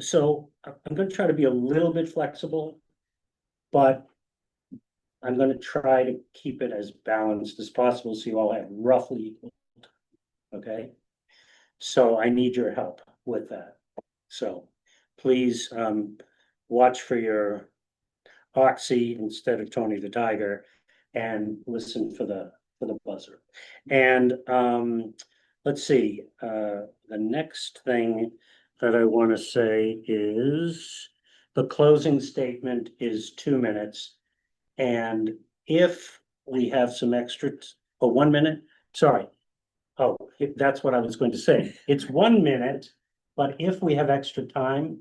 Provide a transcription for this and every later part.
so I'm going to try to be a little bit flexible, but I'm going to try to keep it as balanced as possible so you all have roughly equal. Okay. So I need your help with that. So please watch for your Oxy instead of Tony the Tiger and listen for the buzzer. And let's see, the next thing that I want to say is the closing statement is 2 minutes. And if we have some extra, 1 minute, sorry. Oh, that's what I was going to say. It's 1 minute, but if we have extra time,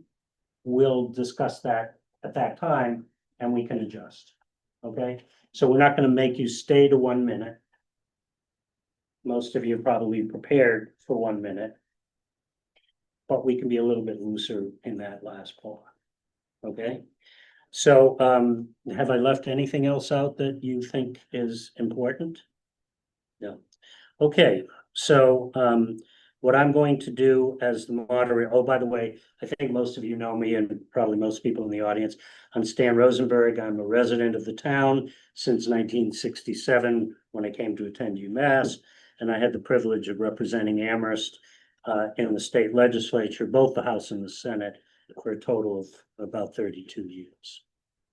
we'll discuss that at that time and we can adjust. Okay, so we're not going to make you stay to 1 minute. Most of you are probably prepared for 1 minute, but we can be a little bit looser in that last part. Okay, so have I left anything else out that you think is important? No. Okay, so what I'm going to do as the moderator, oh, by the way, I think most of you know me and probably most people in the audience. I'm Stan Rosenberg. I'm a resident of the town since 1967 when I came to attend UMass. And I had the privilege of representing Amherst in the state legislature, both the House and the Senate, for a total of about 32 years.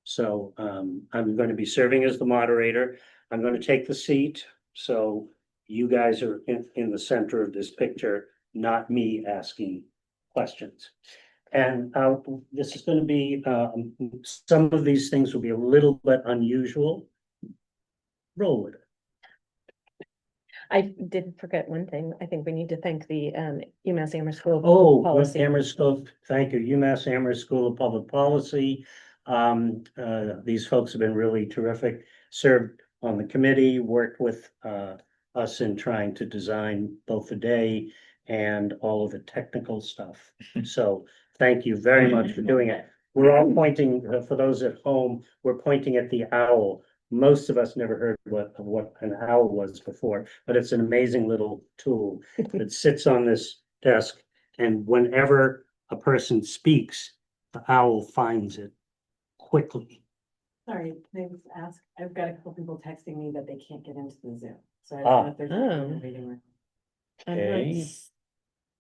So I'm going to be serving as the moderator. I'm going to take the seat. So you guys are in the center of this picture, not me asking questions. And this is going to be, some of these things will be a little bit unusual. Roll with it. I did forget one thing. I think we need to thank the UMass Amherst School of Oh, Policy. Amherst School, thank you. UMass Amherst School of Public Policy. These folks have been really terrific, served on the committee, worked with us in trying to design both the day and all of the technical stuff. So thank you very much for doing it. We're all pointing, for those at home, we're pointing at the owl. Most of us never heard of what an owl was before, but it's an amazing little tool that sits on this desk. And whenever a person speaks, the owl finds it quickly. Sorry, can I just ask? I've got a couple people texting me that they can't get into the Zoom. So I Ah. don't know if there's anyone in the waiting room. Okay.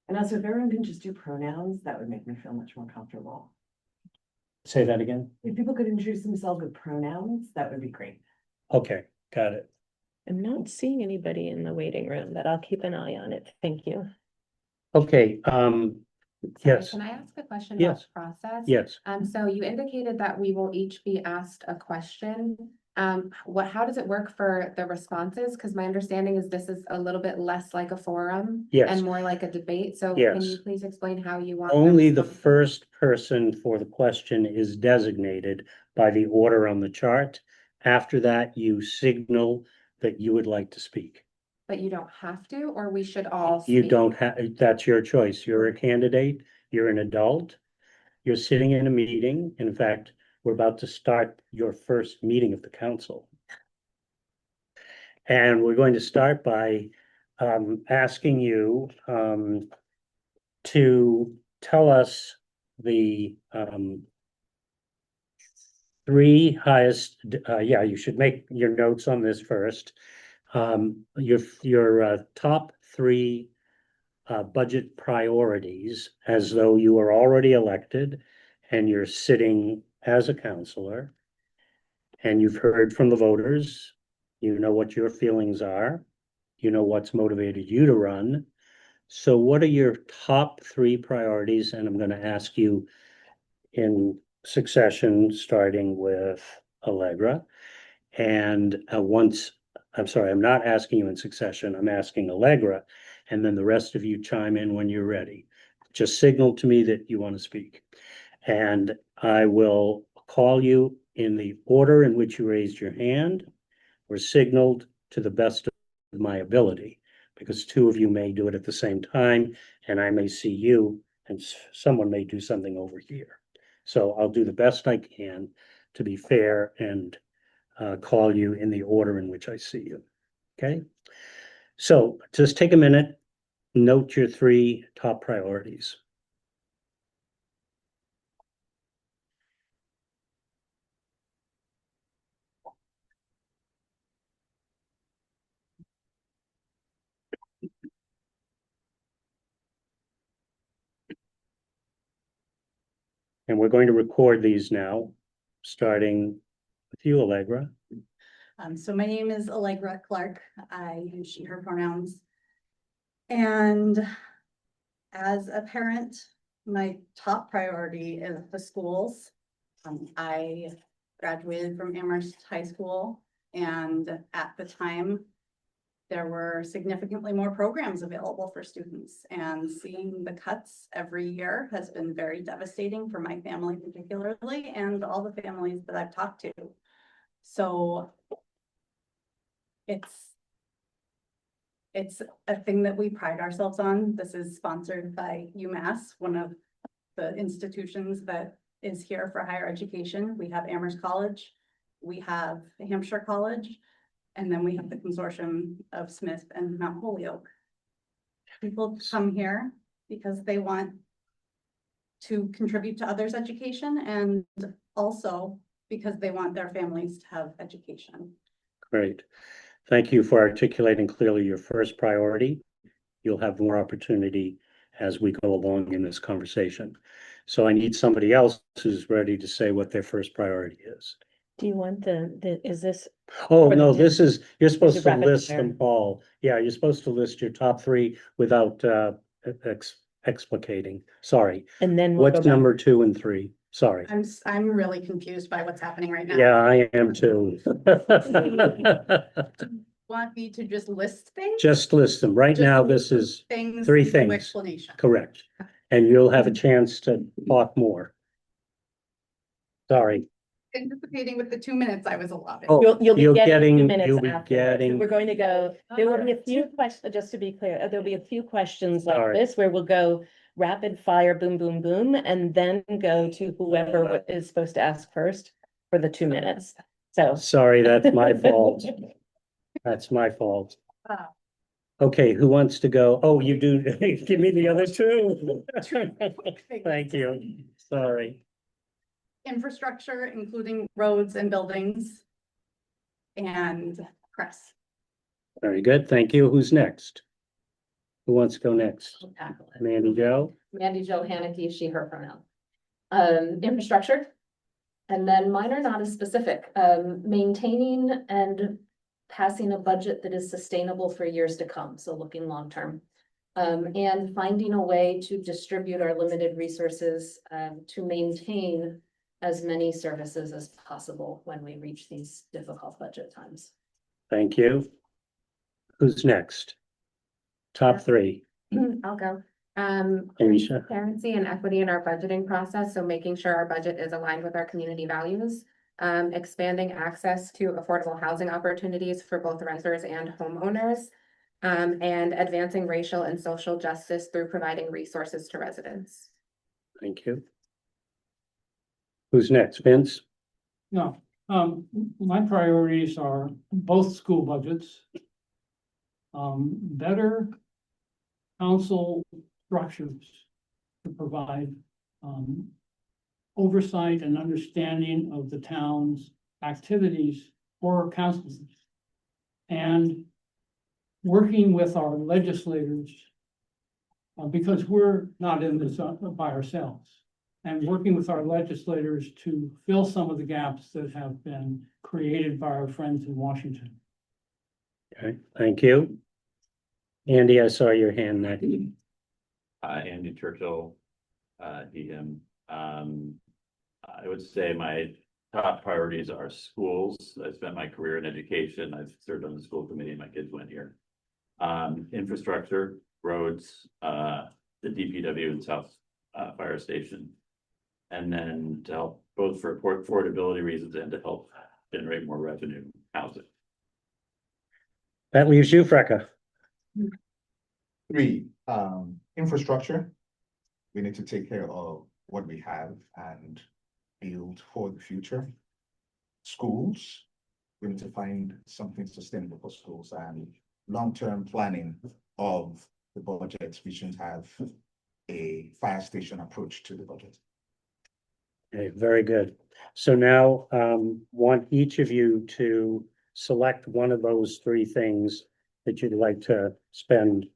And also, if everyone can just do pronouns, that would make me feel much more comfortable. Say that again. If people could introduce themselves with pronouns, that would be great. Okay, got it. I'm not seeing anybody in the waiting room, but I'll keep an eye on it. Thank you. Okay, Sorry, yes, can I ask a question Yes. about process? yes. So you indicated that we will each be asked a question. How does it work for the responses? Because my understanding is this is a little bit less like a forum. Yes. And more like a debate. So Yes. can you please explain how you want? Only them the to- first person for the question is designated by the order on the chart. After that, you signal that you would like to speak. But you don't have to, or we should all You speak? don't have, that's your choice. You're a candidate, you're an adult, you're sitting in a meeting. In fact, we're about to start your first meeting of the council. And we're going to start by asking you to tell us the three highest, you should make your notes on this first. Your top three budget priorities, as though you are already elected and you're sitting as a counselor and you've heard from the voters, you know what your feelings are, you know what's motivated you to run. So what are your top three priorities? And I'm going to ask you in succession, starting with Allegra. And I'm sorry, I'm not asking you in succession, I'm asking Allegra, and then the rest of you chime in when you're ready. Just signal to me that you want to speak. And I will call you in the order in which you raised your hand or signaled to the best of my ability, because two of you may do it at the same time, and I may see you, and someone may do something over here. So I'll do the best I can to be fair and call you in the order in which I see you. Okay. So just take a minute, note your 3 top priorities. And we're going to record these now, starting with you, Allegra. So my name is Allegra Clark. I use she, her pronouns. And as a parent, my top priority is the schools. I graduated from Amherst High School, and at the time, there were significantly more programs available for students, and seeing the cuts every year has been very devastating for my family particularly, and all the families that I've talked to. So it's a thing that we pride ourselves on. This is sponsored by UMass, one of the institutions that is here for higher education. We have Amherst College, we have Hampshire College, and then we have the consortium of Smith and Mount Holyoke. People come here because they want to contribute to others' education, and also because they want their families to have education. Great. Thank you for articulating clearly your first priority. You'll have more opportunity as we go along in this conversation. So I need somebody else who's ready to say what their first priority is. Do you want is this, Oh, Or no, the- this is, you're supposed to rapid list fire. them all. Yeah, you're supposed to list your top 3 without explicating. Sorry. and then we'll go What's back. number 2 and 3? Sorry. I'm really confused by what's happening right now. Yeah, I am too. Want me to just list things? Just list them. Right Just now, list this is Things. 3 no things. Explanation. correct. And you'll have a chance to talk more. Sorry. Anticipating with the 2 minutes I was allotted. Oh, You'll be you're getting 2 getting- minutes you'll be after. getting- We're going to go, there will be a few questions, just to be clear, there'll be a few questions like Sorry. this where we'll go rapid fire, boom, boom, boom, and then go to whoever is supposed to ask first for the 2 minutes. So. Sorry, that's my fault. That's my fault. Wow. Okay, who wants to go? Oh, you do. Give me the other 2. Thank you. Sorry. Infrastructure, including roads and buildings. And press. Very good. Thank you. Who's next? Who wants to go next? I'll tackle it. Mandy Jo? Mandy Jo Haneke, she, her pronoun. Infrastructure. And then mine are not as specific, maintaining and passing a budget that is sustainable for years to come, so looking long-term. And finding a way to distribute our limited resources, to maintain as many services as possible when we reach these difficult budget times. Thank you. Who's next? Top 3. I'll go. Alicia. Transparency and equity in our budgeting process, so making sure our budget is aligned with our community values. Expanding access to affordable housing opportunities for both renters and homeowners. And advancing racial and social justice through providing resources to residents. Thank you. Who's next? Vince? No, my priorities are both school budgets. Better council structures to provide, oversight and understanding of the town's activities for councils. And working with our legislators, because we're not in this by ourselves. And working with our legislators to fill some of the gaps that have been created by our friends in Washington. Okay, thank you. Andy, I saw your hand next. Andy Churchill, he, him. I would say my top priorities are schools. I spent my career in education. I've served on the school committee. My kids went here. Infrastructure, roads, the DPW and South Fire Station. And then to help both for affordability reasons and to help generate more revenue, housing. That leaves you, Frecka. 3, infrastructure. We need to take care of what we have and build for the future. Schools, we need to find something sustainable for schools and long-term planning of the budget, we shouldn't have a fire station approach to the budget. Okay, very good. So now, want each of you to select one of those three things that you'd like to spend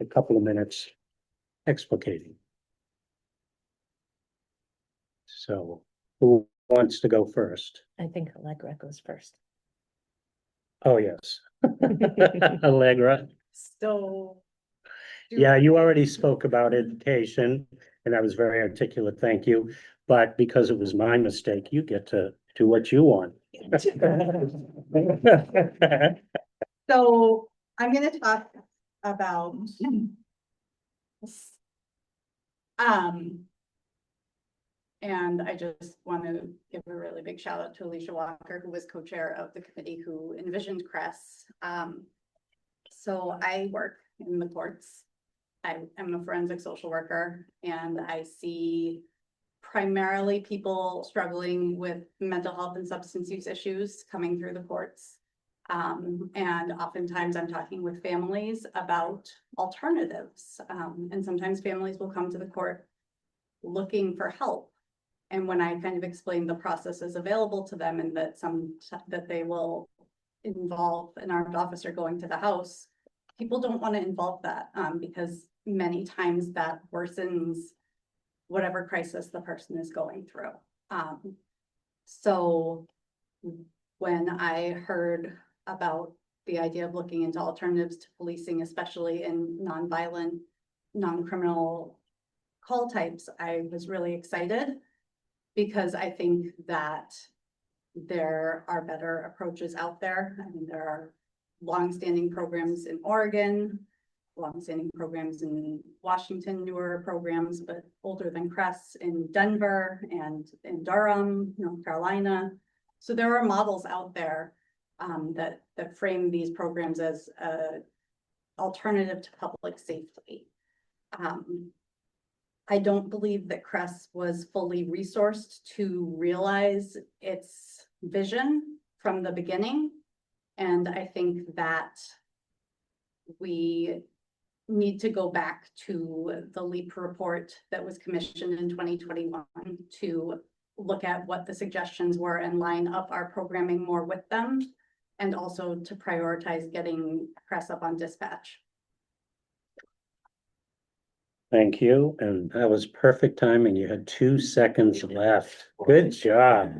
a couple of minutes explicating. So who wants to go first? I think Allegra goes first. Oh, yes. Allegra. So. Yeah, you already spoke about education, and that was very articulate, thank you. But because it was my mistake, you get to do what you want. So I'm gonna talk about. And I just want to give a really big shout out to Alicia Walker, who was co-chair of the committee who envisioned CRESS. So I work in the courts. I am a forensic social worker, and I see primarily people struggling with mental health and substance use issues coming through the courts. And oftentimes I'm talking with families about alternatives. And sometimes families will come to the court looking for help. And when I kind of explain the processes available to them and that they will involve an armed officer going to the house, people don't want to involve that because many times that worsens whatever crisis the person is going through. So when I heard about the idea of looking into alternatives to policing, especially in nonviolent, non-criminal call types, I was really excited because I think that there are better approaches out there. I mean, there are longstanding programs in Oregon, longstanding programs in Washington, newer programs, but older than CRESS in Denver and in Durham, North Carolina. So there are models out there that frame these programs as an alternative to public safety. I don't believe that CRESS was fully resourced to realize its vision from the beginning. And I think that we need to go back to the LEAP report that was commissioned in 2021 to look at what the suggestions were and line up our programming more with them, and also to prioritize getting CRESS up on dispatch. Thank you, and that was perfect timing. You had 2 seconds left. Good job.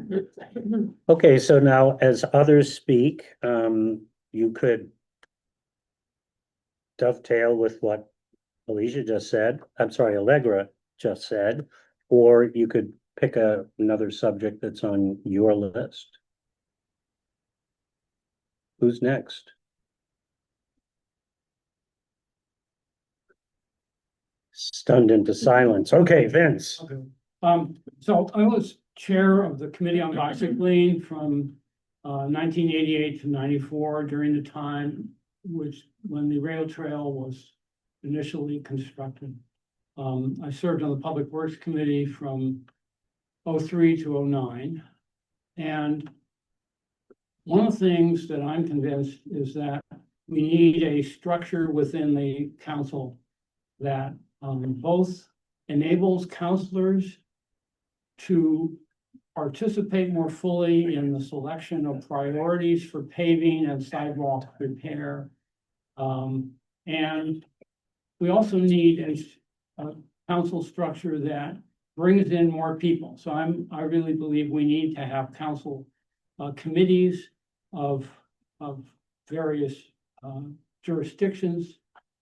Okay, so now as others speak, you could dovetail with what Alicia just said. I'm sorry, Allegra just said, or you could pick another subject that's on your list. Who's next? Stunned into silence. Okay, Vince. Okay. So I was chair of the Committee on Bicycling from 1988 to 94 during the time when the rail trail was initially constructed. I served on the Public Works Committee from 03 to 09. And one of the things that I'm convinced is that we need a structure within the council that both enables counselors to participate more fully in the selection of priorities for paving and sidewalk repair. And we also need a council structure that brings in more people. So I really believe we need to have council committees of various jurisdictions,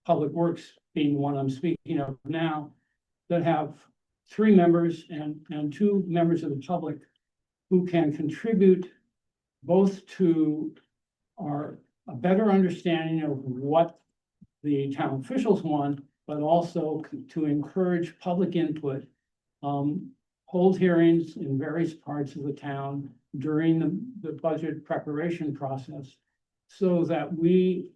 Public Works being one I'm speaking of now, that have 3 members and 2 members of the public who can contribute both to a better understanding of what the town officials want, but also to encourage public input, hold hearings in various parts of the town during the budget preparation process, so that we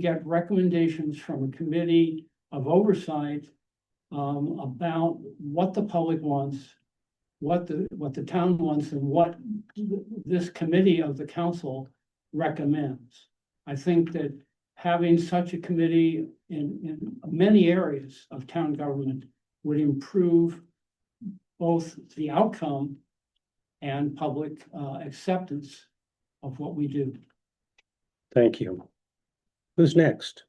get recommendations from a committee of oversight about what the public wants, what the town wants, and what this committee of the council recommends. I think that having such a committee in many areas of town government would improve both the outcome and public acceptance of what we do. Thank you. Who's next?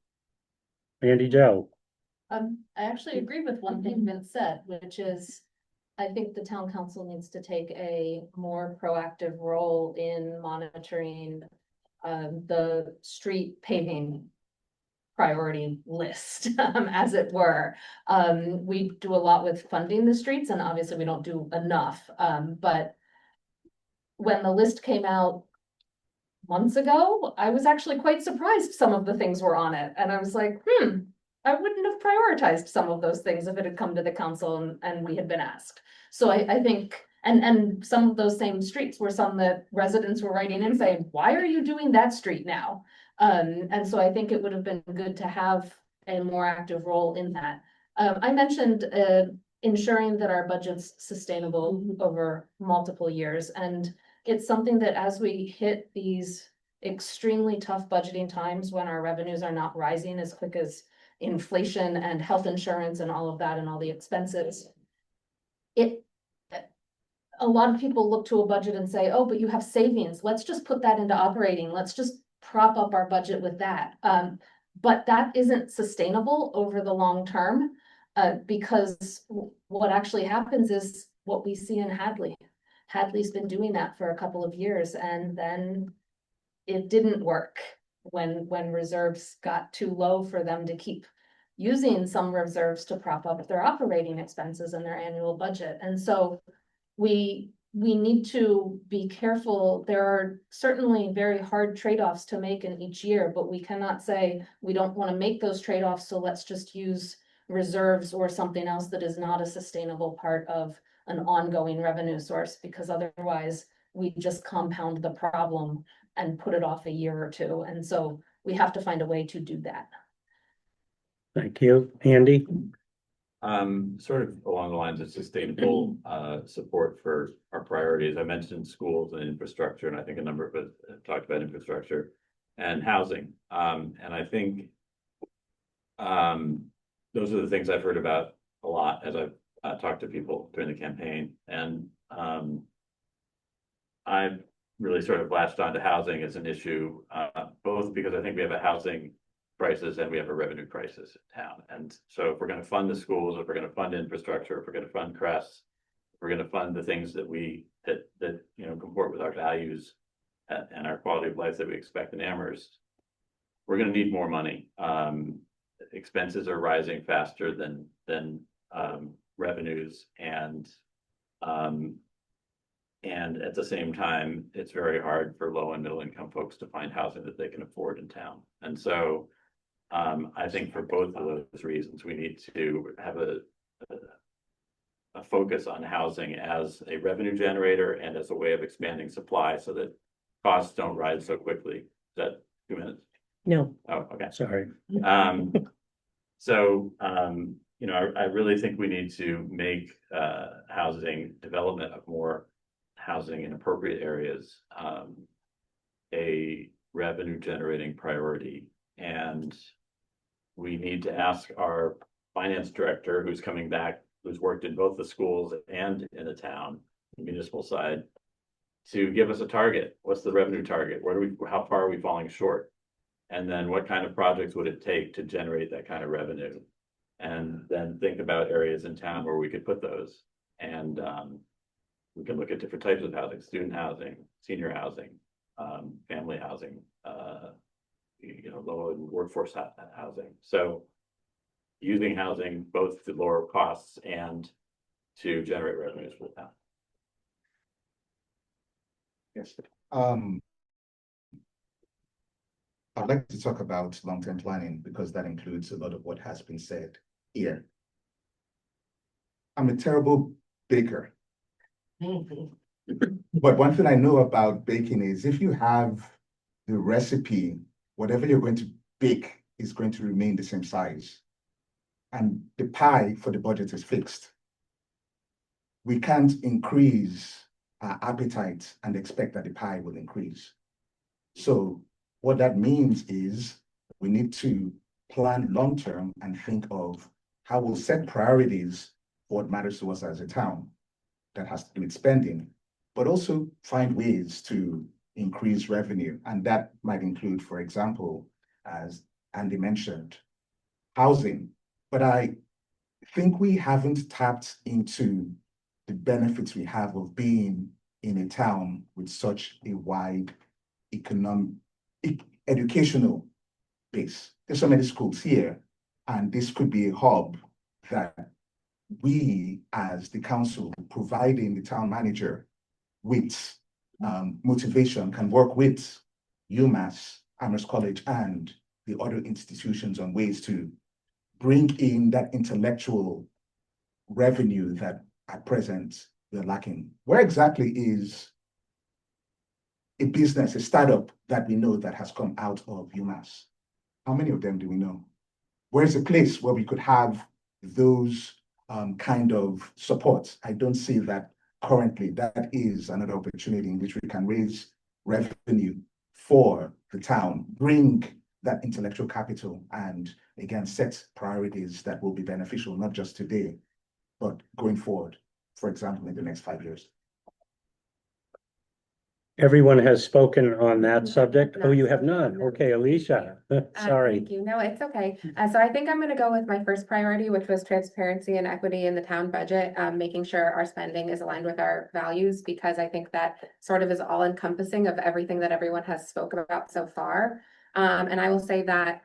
Andy Joe. I actually agree with one thing Vince said, which is, I think the town council needs to take a more proactive role in monitoring the street paving priority list, as it were. We do a lot with funding the streets, and obviously we don't do enough, but when the list came out months ago, I was actually quite surprised some of the things were on it, and I was like, I wouldn't have prioritized some of those things if it had come to the council and we had been asked. So I think, and some of those same streets were some that residents were writing in saying, why are you doing that street now? And so I think it would have been good to have a more active role in that. I mentioned ensuring that our budget's sustainable over multiple years. And it's something that as we hit these extremely tough budgeting times when our revenues are not rising as quick as inflation and health insurance and all of that and all the expenses, a lot of people look to a budget and say, oh, but you have savings. Let's just put that into operating. Let's just prop up our budget with that. But that isn't sustainable over the long term, because what actually happens is what we see in Hadley. Hadley's been doing that for a couple of years, and then it didn't work when reserves got too low for them to keep using some reserves to prop up their operating expenses in their annual budget. And so we need to be careful. There are certainly very hard trade-offs to make in each year, but we cannot say we don't want to make those trade-offs, so let's just use reserves or something else that is not a sustainable part of an ongoing revenue source, because otherwise we just compound the problem and put it off a year or two. And so we have to find a way to do that. Thank you. Andy? Sort of along the lines of sustainable support for our priorities. I mentioned schools and infrastructure, and I think a number of us have talked about infrastructure and housing. And I think those are the things I've heard about a lot as I've talked to people during the campaign. And I've really sort of latched onto housing as an issue, both because I think we have a housing crisis and we have a revenue crisis in town. And so if we're going to fund the schools, if we're going to fund infrastructure, if we're going to fund CRESS, if we're going to fund the things that comport with our values and our quality of life that we expect in Amherst, we're going to need more money. Expenses are rising faster than revenues, and at the same time, it's very hard for low and middle income folks to find housing that they can afford in town. And so I think for both of those reasons, we need to have a focus on housing as a revenue generator and as a way of expanding supply so that costs don't rise so quickly. Is that 2 minutes? No, Oh, okay. Sorry. I really think we need to make housing development of more housing in appropriate areas a revenue generating priority. And we need to ask our finance director, who's coming back, who's worked in both the schools and in the town, the municipal side, to give us a target. What's the revenue target? How far are we falling short? And then what kind of projects would it take to generate that kind of revenue? And then think about areas in town where we could put those. And we can look at different types of housing: student housing, senior housing, family housing, low and workforce housing. So using housing both to lower costs and to generate revenues for the town. Yes. I'd like to talk about long-term planning because that includes a lot of what has been said here. I'm a terrible baker. But one thing I know about baking is if you have the recipe, whatever you're going to bake is going to remain the same size. And the pie for the budget is fixed. We can't increase our appetite and expect that the pie will increase. So what that means is We need to plan long-term and think of how we'll set priorities for what matters to us as a town. That has to do with spending, but also find ways to increase revenue. And that might include, for example, as Andy mentioned, housing. But I think we haven't tapped into the benefits we have of being in a town with such a wide educational base. There's so many schools here, and this could be a hub that we, as the council, providing the town manager with motivation, can work with UMass, Amherst College, and the other institutions on ways to bring in that intellectual revenue that at present we're lacking. Where exactly is a business, a startup that we know that has come out of UMass? How many of them do we know? Where's a place where we could have those kind of support? I don't see that currently. That is another opportunity in which we can raise revenue for the town, bring that intellectual capital, and again, set priorities that will be beneficial, not just today, but going forward, for example, in the next 5 years. Everyone has spoken on that subject. Oh, you have none. Okay, Alicia, sorry. Thank you. No, it's okay. So I think I'm going to go with my first priority, which was transparency and equity in the town budget, making sure our spending is aligned with our values, because I think that sort of is all encompassing of everything that everyone has spoken about so far. And I will say that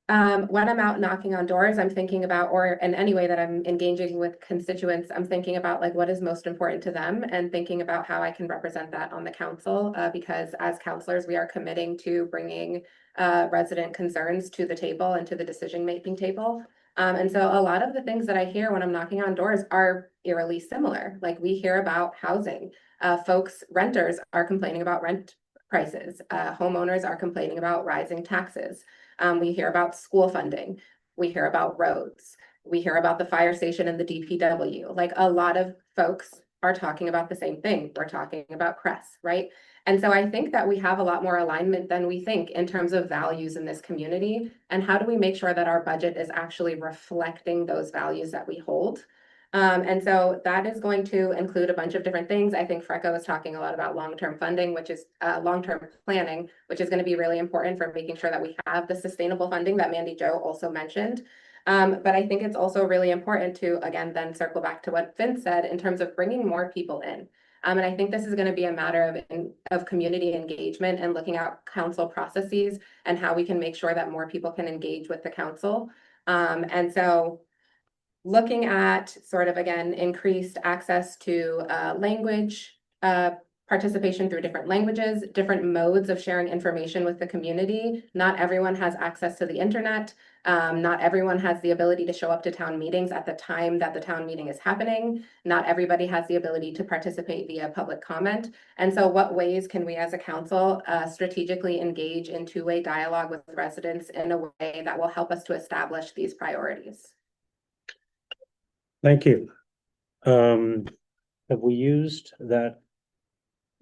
when I'm out knocking on doors, I'm thinking about, or in any way that I'm engaging with constituents, I'm thinking about like what is most important to them and thinking about how I can represent that on the council, because as counselors, we are committing to bringing resident concerns to the table and to the decision-making table. And so a lot of the things that I hear when I'm knocking on doors are eerily similar. Like we hear about housing, renters are complaining about rent prices, homeowners are complaining about rising taxes. We hear about school funding. We hear about roads. We hear about the fire station and the DPW. Like a lot of folks are talking about the same thing. We're talking about CRES, right? And so I think that we have a lot more alignment than we think in terms of values in this community. And how do we make sure that our budget is actually reflecting those values that we hold? And so that is going to include a bunch of different things. I think Freco was talking a lot about long-term funding, which is long-term planning, which is going to be really important for making sure that we have the sustainable funding that Mandy Jo also mentioned. But I think it's also really important to, again, then circle back to what Vince said in terms of bringing more people in. And I think this is going to be a matter of community engagement and looking at council processes and how we can make sure that more people can engage with the council. And so looking at sort of, again, increased access to language, participation through different languages, different modes of sharing information with the community. Not everyone has access to the internet. Not everyone has the ability to show up to town meetings at the time that the town meeting is happening. Not everybody has the ability to participate via public comment. And so what ways can we as a council strategically engage in two-way dialogue with residents in a way that will help us to establish these priorities? Thank you. Have we used that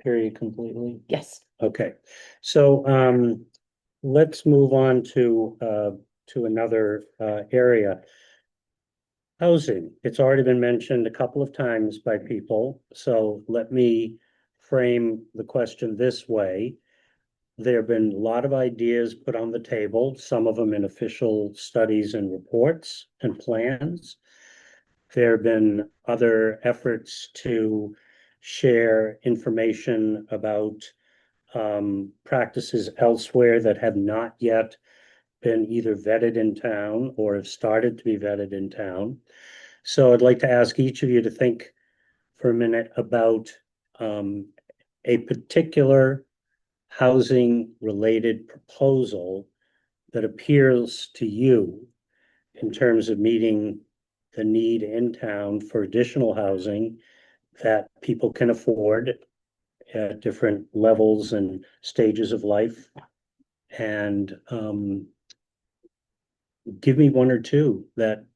period completely? Yes. Okay, so let's move on to another area. Housing. It's already been mentioned a couple of times by people, so let me frame the question this way. There have been a lot of ideas put on the table, some of them in official studies and reports and plans. There have been other efforts to share information about practices elsewhere that have not yet been either vetted in town or have started to be vetted in town. So I'd like to ask each of you to think for a minute about a particular housing-related proposal that appeals to you in terms of meeting the need in town for additional housing that people can afford at different levels and stages of life. And give me one or two that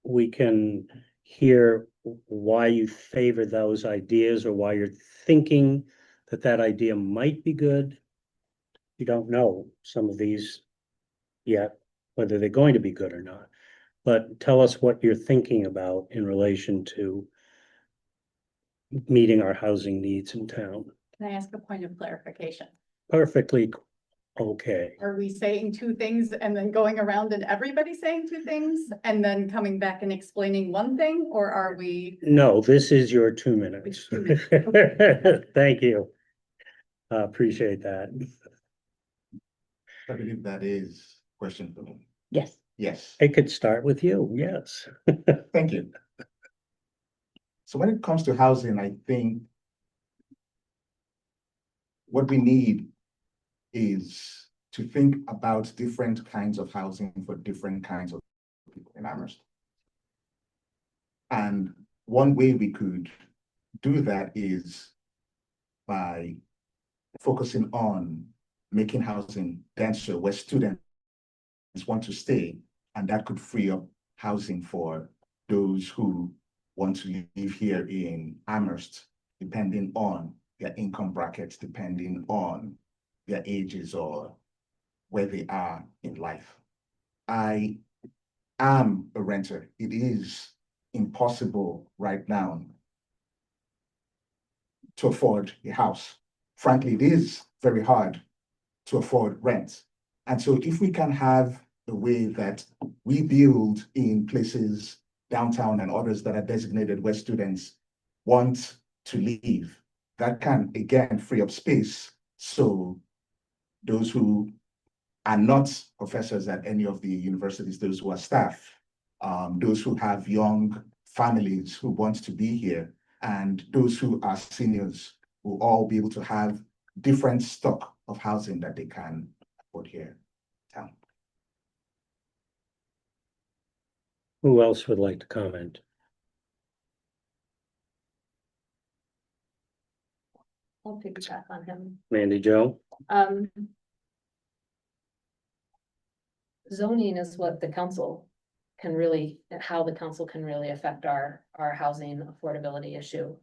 we can hear why you favor those ideas or why you're thinking that that idea might be good. You don't know some of these yet, whether they're going to be good or not. But tell us what you're thinking about in relation to meeting our housing needs in town. Can I ask a point of clarification? Perfectly okay. Are we saying two things and then going around and everybody saying two things and then coming back and explaining one thing, or are we? No, this is your 2 minutes. It's 2 Thank you. Appreciate that. I believe that is question for me. Yes. Yes, It could start with you, yes. thank you. So when it comes to housing, I think what we need is to think about different kinds of housing for different kinds of people in Amherst. And one way we could do that is by focusing on making housing denser where students want to stay, and that could free up housing for those who want to live here in Amherst, depending on their income brackets, depending on their ages or where they are in life. I am a renter. It is impossible right now to afford a house. Frankly, it is very hard to afford rent. And so if we can have a way that we build in places downtown and others that are designated where students want to live, that can again free up space. So those who are not professors at any of the universities, those who are staff, those who have young families who want to be here, and those who are seniors will all be able to have different stock of housing that they can afford here in town. Who else would like to comment? I'll piggyback on him. Mandy Jo? Zoning is what the council can really, how the council can really affect our housing affordability issue.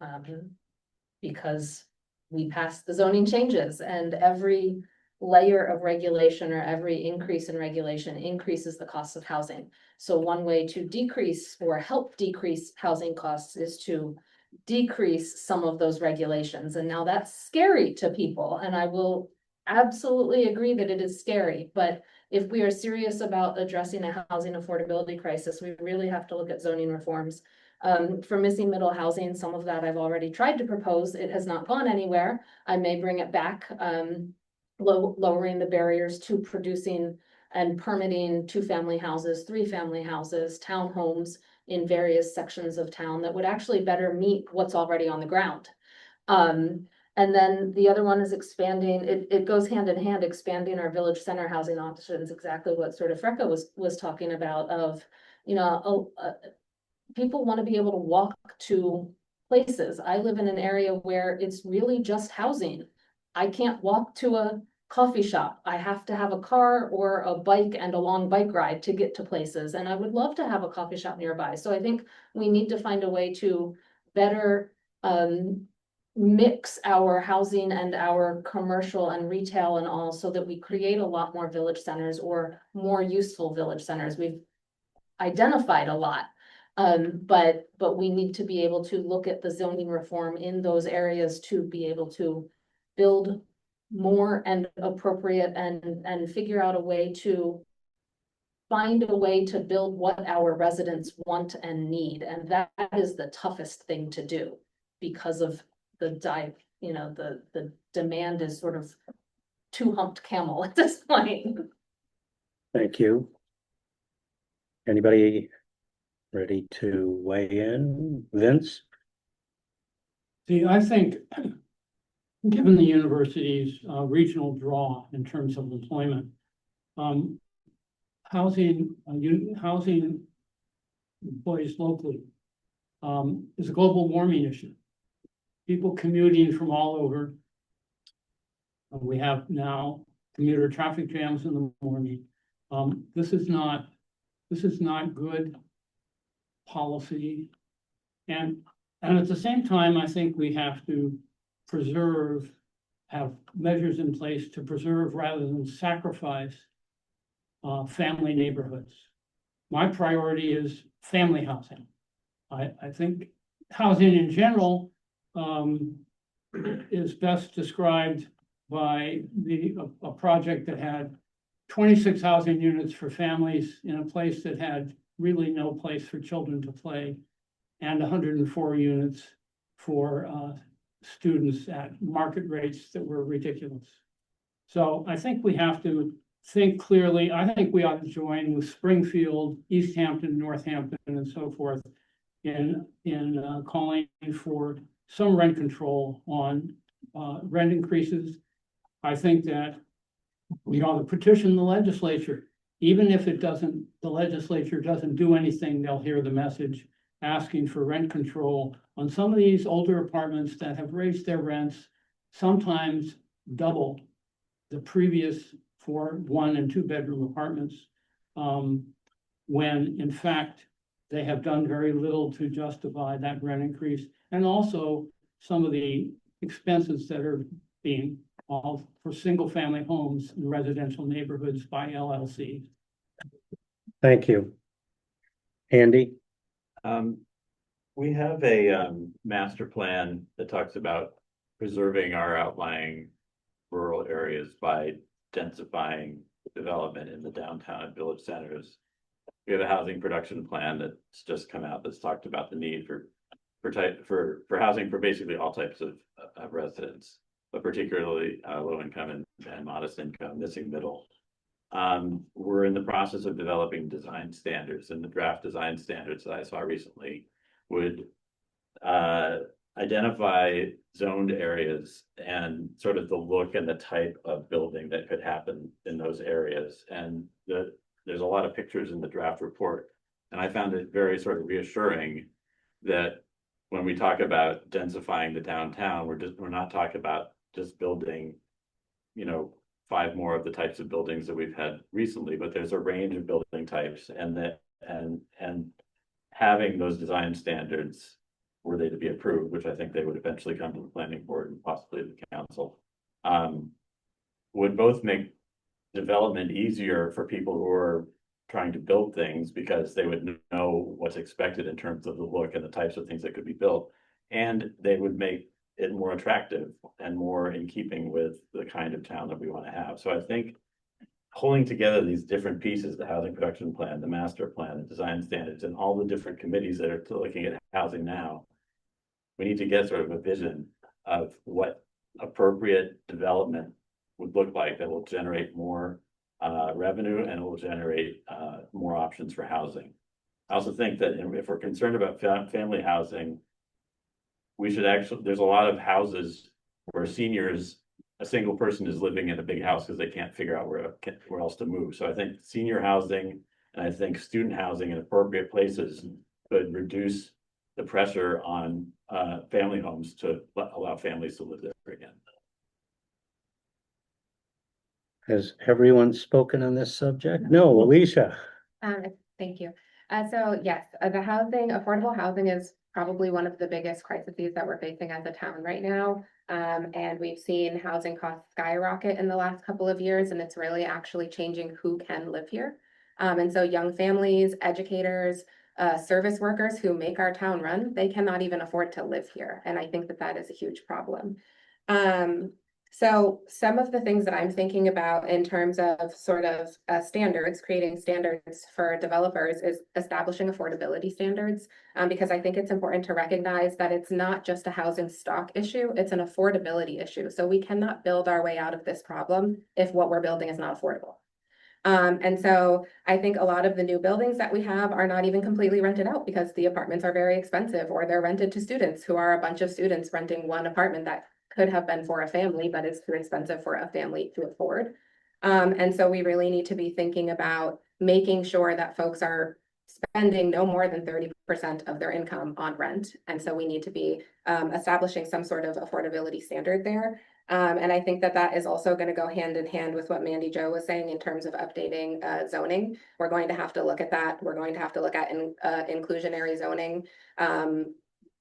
Because we passed the zoning changes and every layer of regulation or every increase in regulation increases the cost of housing. So one way to decrease or help decrease housing costs is to decrease some of those regulations. And now that's scary to people. And I will absolutely agree that it is scary, but if we are serious about addressing a housing affordability crisis, we really have to look at zoning reforms. For missing middle housing, some of that I've already tried to propose. It has not gone anywhere. I may bring it back, lowering the barriers to producing and permitting 2-family houses, 3-family houses, townhomes in various sections of town that would actually better meet what's already on the ground. And then the other one is expanding, it goes hand in hand, expanding our village center housing options, exactly what sort of Frecka was talking about of, you know, people want to be able to walk to places. I live in an area where it's really just housing. I can't walk to a coffee shop. I have to have a car or a bike and a long bike ride to get to places. And I would love to have a coffee shop nearby. So I think we need to find a way to better mix our housing and our commercial and retail and all so that we create a lot more village centers or more useful village centers. We've identified a lot. But we need to be able to look at the zoning reform in those areas to be able to build more and appropriate and figure out a way to find a way to build what our residents want and need. And that is the toughest thing to do because of the demand is sort of two-humped camel at this point. Thank you. Anybody ready to weigh in? Vince? See, I think, given the university's regional draw in terms of employment, housing employees locally is a global warming issue. People commuting from all over. We have now commuter traffic jams in the morning. This is not good policy. And at the same time, I think we have to have measures in place to preserve rather than sacrifice family neighborhoods. My priority is family housing. I think housing in general is best described by a project that had 26 housing units for families in a place that had really no place for children to play, and 104 units for students at market rates that were ridiculous. So I think we have to think clearly. I think we ought to join with Springfield, East Hampton, Northampton, and so forth in calling for some rent control on rent increases. I think that we ought to petition the legislature. Even if the legislature doesn't do anything, they'll hear the message asking for rent control on some of these older apartments that have raised their rents, sometimes double the previous 4 1 and 2 bedroom apartments, when in fact they have done very little to justify that rent increase, and also some of the expenses that are being all for single family homes in residential neighborhoods by LLCs. Thank you. Andy? We have a master plan that talks about preserving our outlying rural areas by densifying development in the downtown and village centers. We have a housing production plan that's just come out that's talked about the need for housing for basically all types of residents, but particularly low income and modest income, missing middle. We're in the process of developing design standards, and the draft design standards that I saw recently would identify zoned areas and sort of the look and the type of building that could happen in those areas. And there's a lot of pictures in the draft report, and I found it very sort of reassuring that when we talk about densifying the downtown, we're not talking about just building, 5 more of the types of buildings that we've had recently, but there's a range of building types, and having those design standards, were they to be approved, which I think they would eventually come to the planning board and possibly the council, would both make development easier for people who are trying to build things, because they would know what's expected in terms of the look and the types of things that could be built, and they would make it more attractive and more in keeping with the kind of town that we want to have. So I think pulling together these different pieces, the housing production plan, the master plan, the design standards, and all the different committees that are looking at housing now, we need to get sort of a vision of what appropriate development would look like that will generate more revenue and will generate more options for housing. I also think that if we're concerned about family housing, we should there's a lot of houses where seniors, a single person is living in a big house because they can't figure out where else to move. So I think senior housing and I think student housing in appropriate places could reduce the pressure on family homes to allow families to live there again. Has everyone spoken on this subject? No, Alicia. Thank you. So yes, affordable housing is probably one of the biggest crises that we're facing as a town right now. And we've seen housing costs skyrocket in the last couple of years, and it's really actually changing who can live here. And so young families, educators, service workers who make our town run, they cannot even afford to live here. And I think that is a huge problem. So some of the things that I'm thinking about in terms of sort of standards, creating standards for developers, is establishing affordability standards, because I think it's important to recognize that it's not just a housing stock issue, it's an affordability issue. So we cannot build our way out of this problem if what we're building is not affordable. And so I think a lot of the new buildings that we have are not even completely rented out because the apartments are very expensive, or they're rented to students who are a bunch of students renting one apartment that could have been for a family, but is too expensive for a family to afford. And so we really need to be thinking about making sure that folks are spending no more than 30% of their income on rent. And so we need to be establishing some sort of affordability standard there. And I think that is also going to go hand in hand with what Mandy Jo was saying in terms of updating zoning. We're going to have to look at that. We're going to have to look at inclusionary zoning,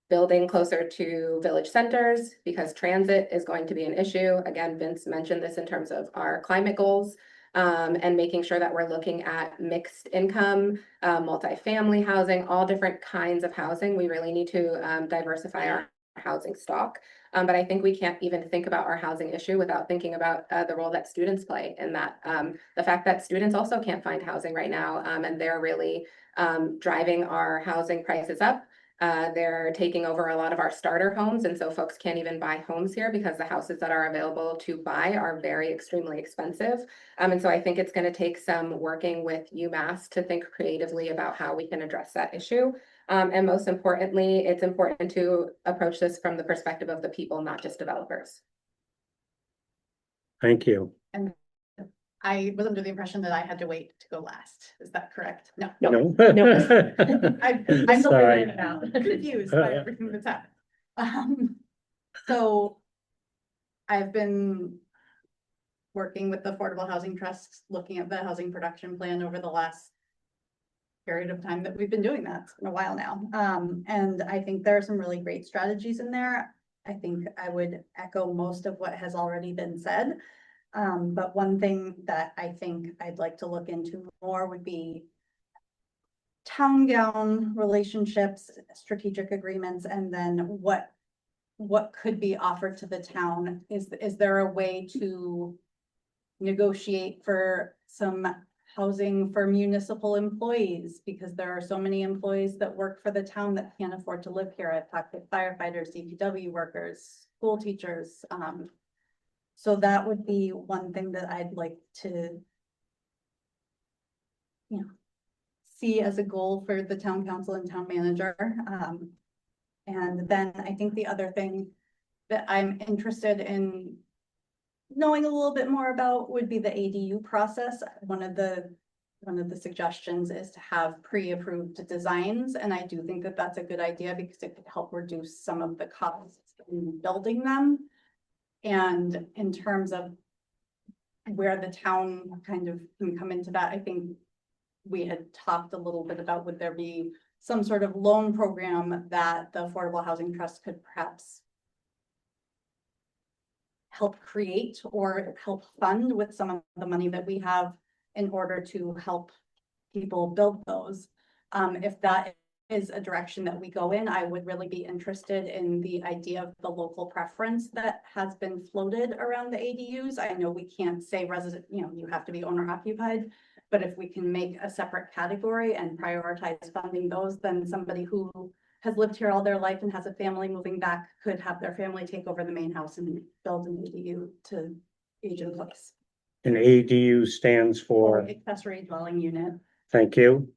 building closer to village centers, because transit is going to be an issue. Again, Vince mentioned this in terms of our climate goals. and making sure that we're looking at mixed income, multifamily housing, all different kinds of housing. We really need to diversify our housing stock. But I think we can't even think about our housing issue without thinking about the role that students play in that. The fact that students also can't find housing right now, and they're really driving our housing prices up. They're taking over a lot of our starter homes, and so folks can't even buy homes here because the houses that are available to buy are very extremely expensive. And so I think it's going to take some working with UMass to think creatively about how we can address that issue. And most importantly, it's important to approach this from the perspective of the people, not just developers. Thank you. I was under the impression that I had to wait to go last. Is that correct? No. No. I'm Sorry. now confused by everything that's happened. So I've been working with the Affordable Housing Trust, looking at the housing production plan over the last period of time that we've been doing that. It's been a while now. And I think there are some really great strategies in there. I think I would echo most of what has already been said. But one thing that I think I'd like to look into more would be town gown relationships, strategic agreements, and then what could be offered to the town. Is there a way to negotiate for some housing for municipal employees? Because there are so many employees that work for the town that can't afford to live here. I've talked with firefighters, DPW workers, school teachers. So that would be one thing that I'd like to, see as a goal for the town council and town manager. And then I think the other thing that I'm interested in knowing a little bit more about would be the ADU process. One of the suggestions is to have pre-approved designs, and I do think that that's a good idea because it could help reduce some of the costs in building them. And in terms of where the town kind of can come into that, I think we had talked a little bit about, would there be some sort of loan program that the Affordable Housing Trust could perhaps help create or help fund with some of the money that we have in order to help people build those. If that is a direction that we go in, I would really be interested in the idea of the local preference that has been floated around the ADUs. I know we can't say resident, you have to be owner occupied, but if we can make a separate category and prioritize funding those, then somebody who has lived here all their life and has a family moving back could have their family take over the main house and build an ADU to age in place. An ADU stands Or for, accessory dwelling unit. thank you.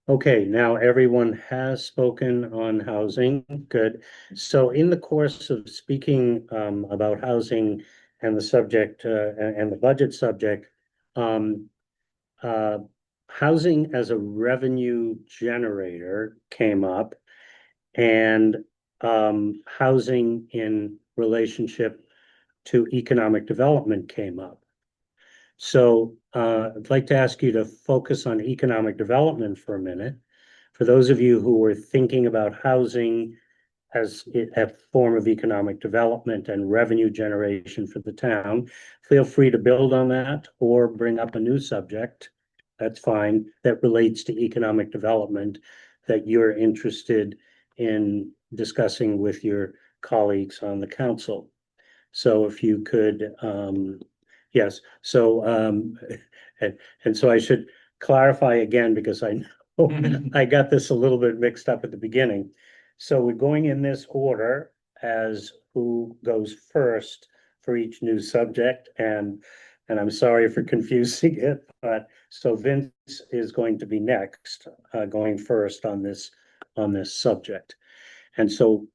Okay, now everyone has spoken on housing. Good. So in the course of speaking about housing and the subject and the budget subject, housing as a revenue generator came up, and housing in relationship to economic development came up. So I'd like to ask you to focus on economic development for a minute. For those of you who are thinking about housing as a form of economic development and revenue generation for the town, feel free to build on that or bring up a new subject. That's fine, that relates to economic development that you're interested in discussing with your colleagues on the council. So if you could, yes, so and so I should clarify again because I know I got this a little bit mixed up at the beginning. So we're going in this order as who goes first for each new subject, and I'm sorry for confusing it, but so Vince is going to be next, going first on this subject. And so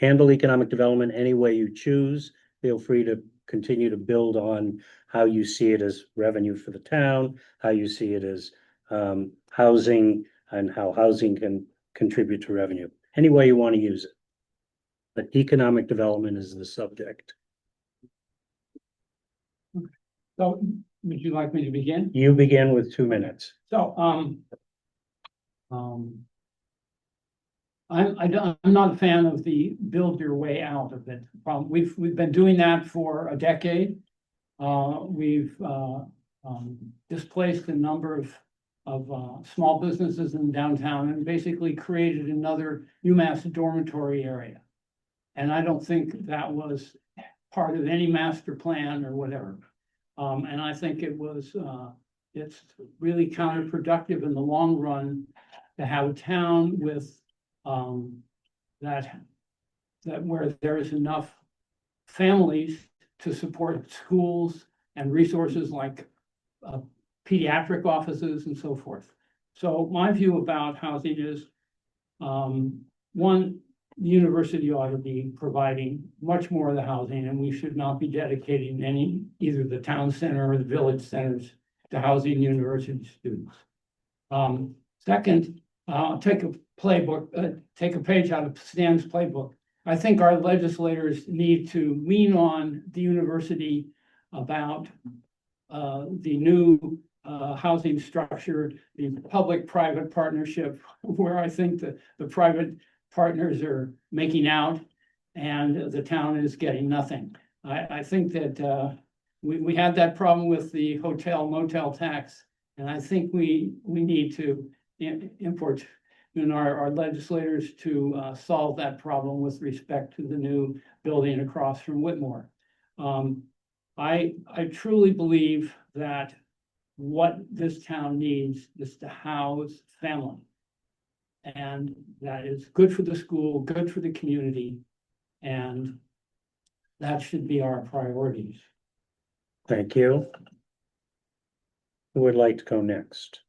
handle economic development any way you choose. Feel free to continue to build on how you see it as revenue for the town, how you see it as housing, and how housing can contribute to revenue. Any way you want to use it. But economic development is the subject. So would you like me to begin? You begin with 2 minutes. So, I'm not a fan of the build your way out of it. We've been doing that for a decade. We've displaced a number of small businesses in downtown and basically created another UMass dormitory area. And I don't think that was part of any master plan or whatever. And I think it's really counterproductive in the long run to have a town with, that where there is enough families to support schools and resources like pediatric offices and so forth. So my view about housing is, one, the university ought to be providing much more of the housing, and we should not be dedicating either the town center or the village centers to housing university students. Second, take a page out of Stan's playbook. I think our legislators need to lean on the university about the new housing structure, the public-private partnership, where I think the private partners are making out and the town is getting nothing. I think that we had that problem with the hotel motel tax, and I think we need to import our legislators to solve that problem with respect to the new building across from Whitmore. I truly believe that what this town needs is to house family. And that is good for the school, good for the community, and that should be our priorities. Thank you. Who would like to go next?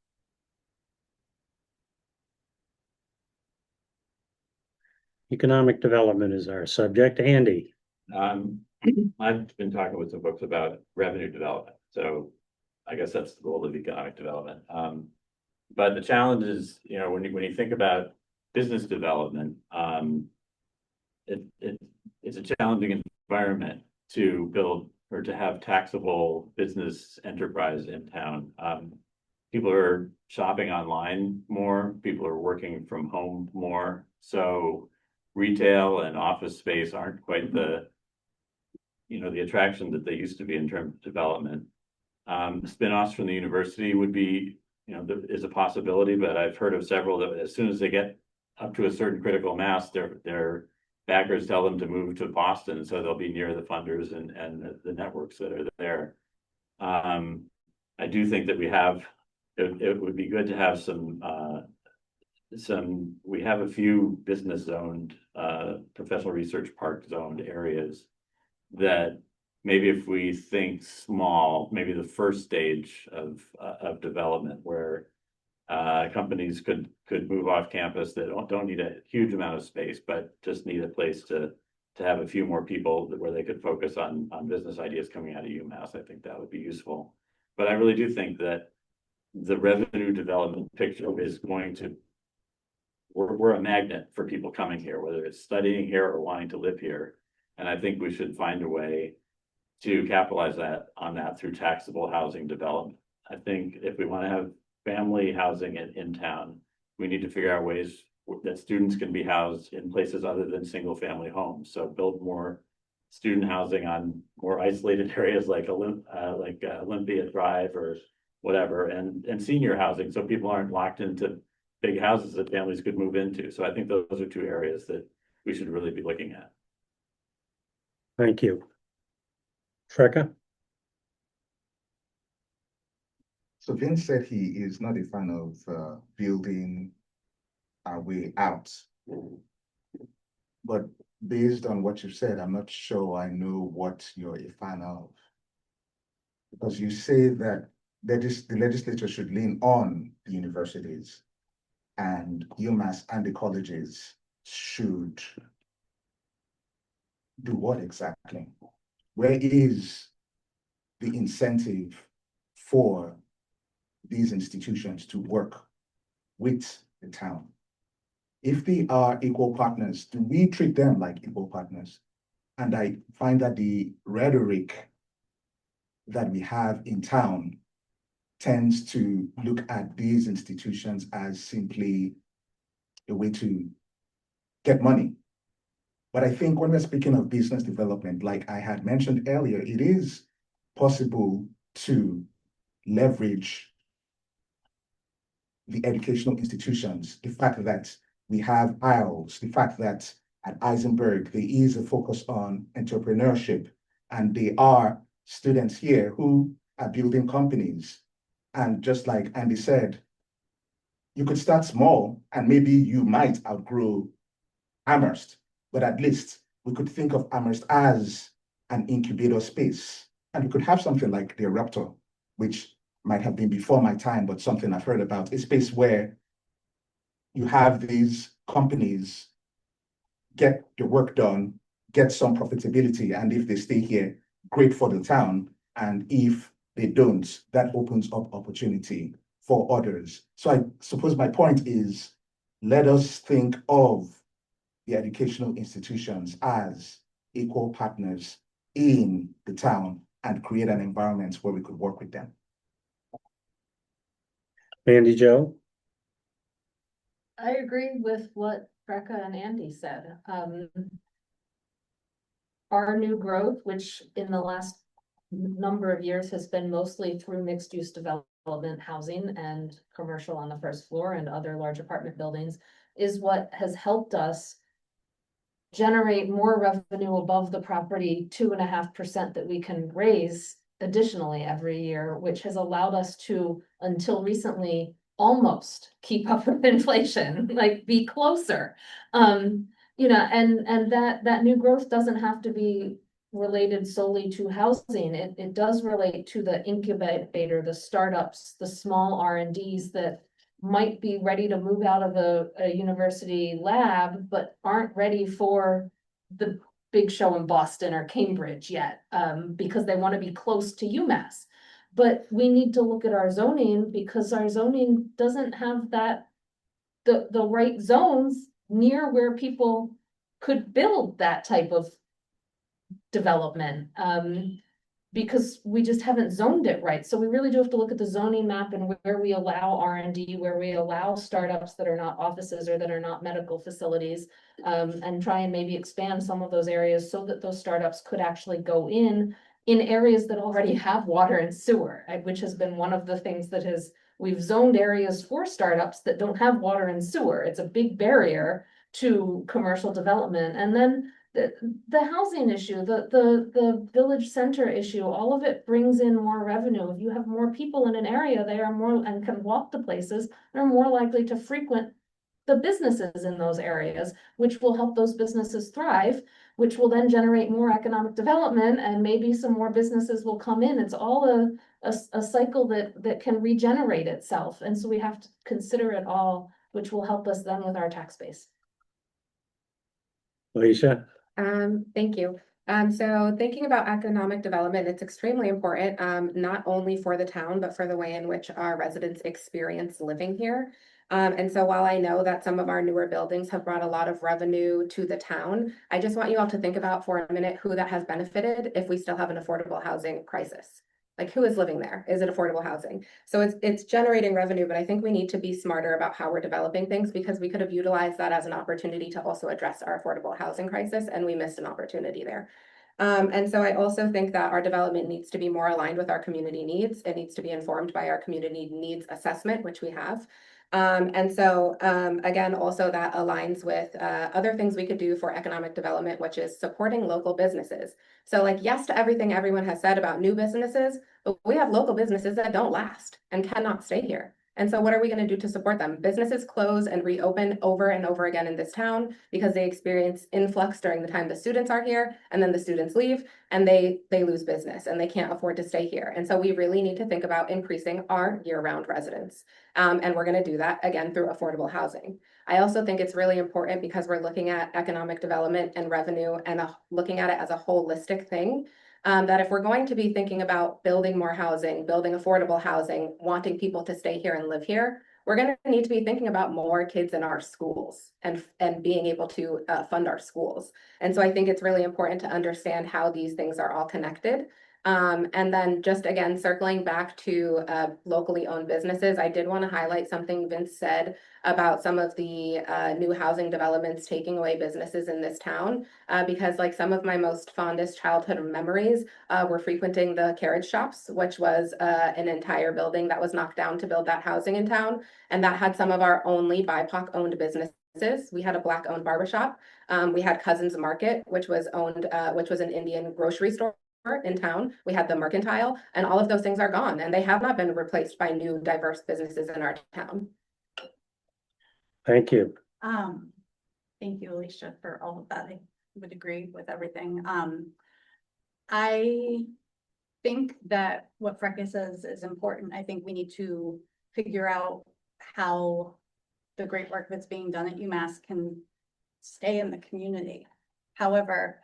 Economic development is our subject. Andy. I've been talking with some folks about revenue development, so I guess that's the goal of economic development. But the challenge is, when you think about business development, it's a challenging environment to build or to have taxable business enterprise in town. People are shopping online more, people are working from home more, so retail and office space aren't quite the attraction that they used to be in terms of development. Spin-offs from the university would be, is a possibility, but I've heard of several that as soon as they get up to a certain critical mass, their backers tell them to move to Boston, so they'll be near the funders and the networks that are there. I do think that it would be good to have we have a few business zoned, professional research park zoned areas that maybe if we think small, maybe the first stage of development where companies could move off campus that don't need a huge amount of space, but just need a place to have a few more people where they could focus on business ideas coming out of UMass. I think that would be useful. But I really do think that the revenue development picture is we're a magnet for people coming here, whether it's studying here or wanting to live here. And I think we should find a way to capitalize on that through taxable housing development. I think if we want to have family housing in town, we need to figure out ways that students can be housed in places other than single family homes. So build more student housing on more isolated areas like Olympia Drive or whatever, and senior housing, so people aren't locked into big houses that families could move into. So I think those are two areas that we should really be looking at. Thank you. Freka? So Vince said he is not a fan of building our way out. But based on what you said, I'm not sure I know what you're a fan of. Because you say that the legislature should lean on the universities and UMass and the colleges should do what exactly? Where is the incentive for these institutions to work with the town? If they are equal partners, do we treat them like equal partners? And I find that the rhetoric that we have in town tends to look at these institutions as simply a way to get money. But I think when we're speaking of business development, like I had mentioned earlier, it is possible to leverage the educational institutions, the fact that we have IELTS, the fact that at Eisenberg, there is a focus on entrepreneurship, and there are students here who are building companies. And just like Andy said, you could start small and maybe you might outgrow Amherst, but at least we could think of Amherst as an incubator space. And we could have something like the Eruptor, which might have been before my time, but something I've heard about, a space where you have these companies get the work done, get some profitability, and if they stay here, great for the town. And if they don't, that opens up opportunity for others. So I suppose my point is, let us think of the educational institutions as equal partners in the town and create an environment where we could work with them. Andy, Joe? I agree with what Becca and Andy said. Our new growth, which in the last number of years has been mostly through mixed use development, housing and commercial on the first floor and other large apartment buildings, is what has helped us generate more revenue above the property 2.5% that we can raise additionally every year, which has allowed us to, until recently, almost keep up with inflation, like be closer. You know, and that new growth doesn't have to be related solely to housing. It does relate to the incubator, the startups, the small R&Ds that might be ready to move out of a university lab, but aren't ready for the big show in Boston or Cambridge yet, because they want to be close to UMass. But we need to look at our zoning, because our zoning doesn't have that, the right zones near where people could build that type of development. Because we just haven't zoned it right. So we really do have to look at the zoning map and where we allow R&D, where we allow startups that are not offices or that are not medical facilities, and try and maybe expand some of those areas so that those startups could actually go in areas that already have water and sewer, which has been one of the things that we've zoned areas for startups that don't have water and sewer. It's a big barrier to commercial development. And then the housing issue, the village center issue, all of it brings in more revenue. If you have more people in an area, they are more and can walk to places, they're more likely to frequent the businesses in those areas, which will help those businesses thrive, which will then generate more economic development, and maybe some more businesses will come in. It's all a cycle that can regenerate itself. And so we have to consider it all, which will help us then with our tax base. Alicia? Thank you. So thinking about economic development, it's extremely important, not only for the town, but for the way in which our residents experience living here. And so while I know that some of our newer buildings have brought a lot of revenue to the town, I just want you all to think about for a minute who that has benefited if we still have an affordable housing crisis. Like, who is living there? Is it affordable housing? So it's generating revenue, but I think we need to be smarter about how we're developing things, because we could have utilized that as an opportunity to also address our affordable housing crisis, and we missed an opportunity there. And so I also think that our development needs to be more aligned with our community needs. It needs to be informed by our community needs assessment, which we have. And so again, also that aligns with other things we could do for economic development, which is supporting local businesses. So like, yes to everything everyone has said about new businesses, but we have local businesses that don't last and cannot stay here. And so what are we going to do to support them? Businesses close and reopen over and over again in this town because they experience influx during the time the students are here, and then the students leave and they lose business and they can't afford to stay here. And so we really need to think about increasing our year-round residents. And we're going to do that again through affordable housing. I also think it's really important, because we're looking at economic development and revenue and looking at it as a holistic thing. That if we're going to be thinking about building more housing, building affordable housing, wanting people to stay here and live here, we're going to need to be thinking about more kids in our schools and being able to fund our schools. And so I think it's really important to understand how these things are all connected. And then just again, circling back to locally owned businesses, I did want to highlight something Vince said about some of the new housing developments taking away businesses in this town. Because like some of my most fondest childhood memories were frequenting the carriage shops, which was an entire building that was knocked down to build that housing in town. And that had some of our only BIPOC owned businesses. We had a Black owned barbershop. We had Cousins Market, which was an Indian grocery store in town. We had the Mercantile, and all of those things are gone, and they have not been replaced by new diverse businesses in our town. Thank you. Thank you, Alicia, for all of that. I would agree with everything. I think that what Frecka says is important. I think we need to figure out how the great work that's being done at UMass can stay in the community. However,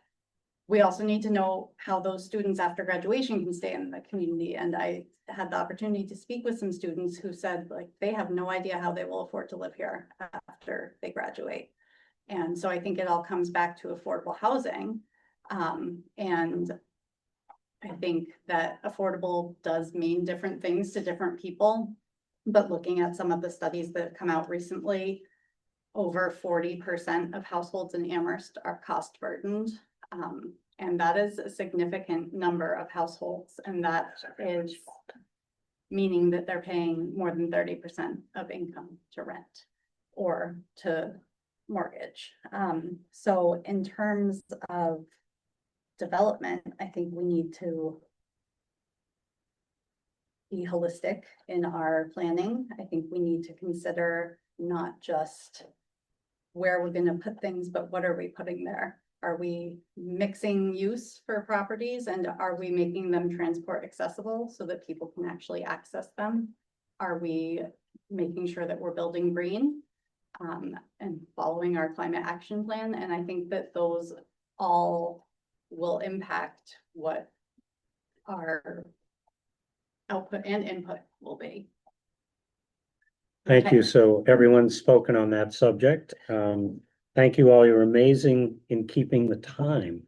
we also need to know how those students after graduation can stay in the community. And I had the opportunity to speak with some students who said like they have no idea how they will afford to live here after they graduate. And so I think it all comes back to affordable housing. And I think that affordable does mean different things to different people. But looking at some of the studies that have come out recently, over 40% of households in Amherst are cost burdened. And that is a significant number of households, and that is meaning that they're paying more than 30% of income to rent or to mortgage. So in terms of development, I think we need to be holistic in our planning. I think we need to consider not just where we're going to put things, but what are we putting there? Are we mixing use for properties, and are we making them transport accessible so that people can actually access them? Are we making sure that we're building green and following our climate action plan? And I think that those all will impact what our output and input will be. Thank Okay. you. So everyone's spoken on that subject. Thank you all. You're amazing in keeping the time.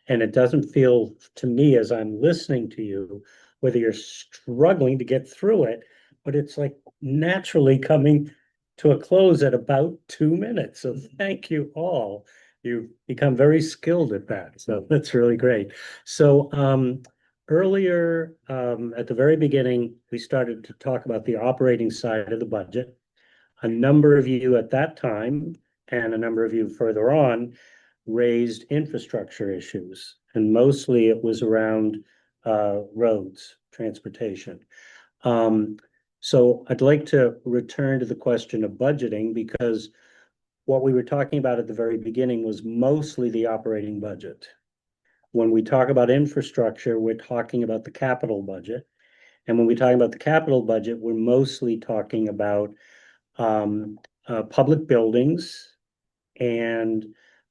And it doesn't feel to me as I'm listening to you, whether you're struggling to get through it, but it's like naturally coming to a close at about 2 minutes. So thank you all. You've become very skilled at that. So that's really great. So earlier at the very beginning, we started to talk about the operating side of the budget. A number of you at that time and a number of you further on raised infrastructure issues, and mostly it was around roads, transportation. So I'd like to return to the question of budgeting, because what we were talking about at the very beginning was mostly the operating budget. When we talk about infrastructure, we're talking about the capital budget. And when we talk about the capital budget, we're mostly talking about public buildings and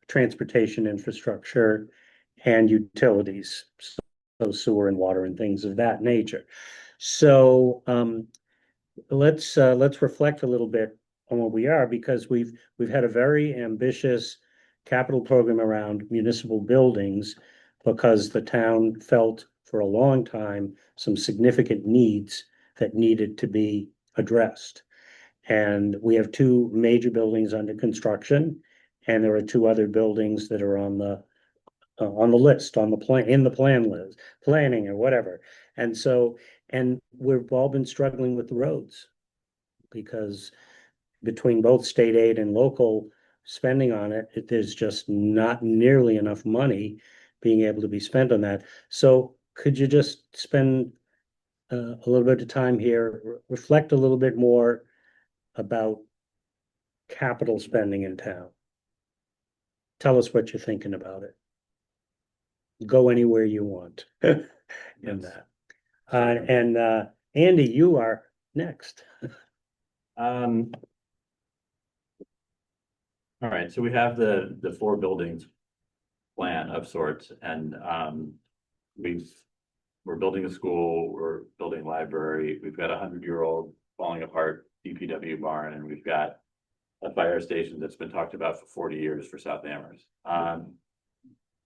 transportation infrastructure and utilities, so sewer and water and things of that nature. So let's reflect a little bit on what we are, because we've had a very ambitious capital program around municipal buildings, because the town felt for a long time some significant needs that needed to be addressed. And we have 2 major buildings under construction, and there are 2 other buildings that are on the list, on the plan, in the plan list, planning or whatever. And so, and we've all been struggling with the roads, because between both state aid and local spending on it, there's just not nearly enough money being able to be spent on that. So could you just spend a little bit of time here, reflect a little bit more about capital spending in town? Tell us what you're thinking about it. Go anywhere you want in that. And Andy, you are next. All right, so we have the 4 buildings plan of sorts, and we're building a school, we're building a library, we've got a 100-year-old falling apart DPW barn, and we've got a fire station that's been talked about for 40 years for South Amherst.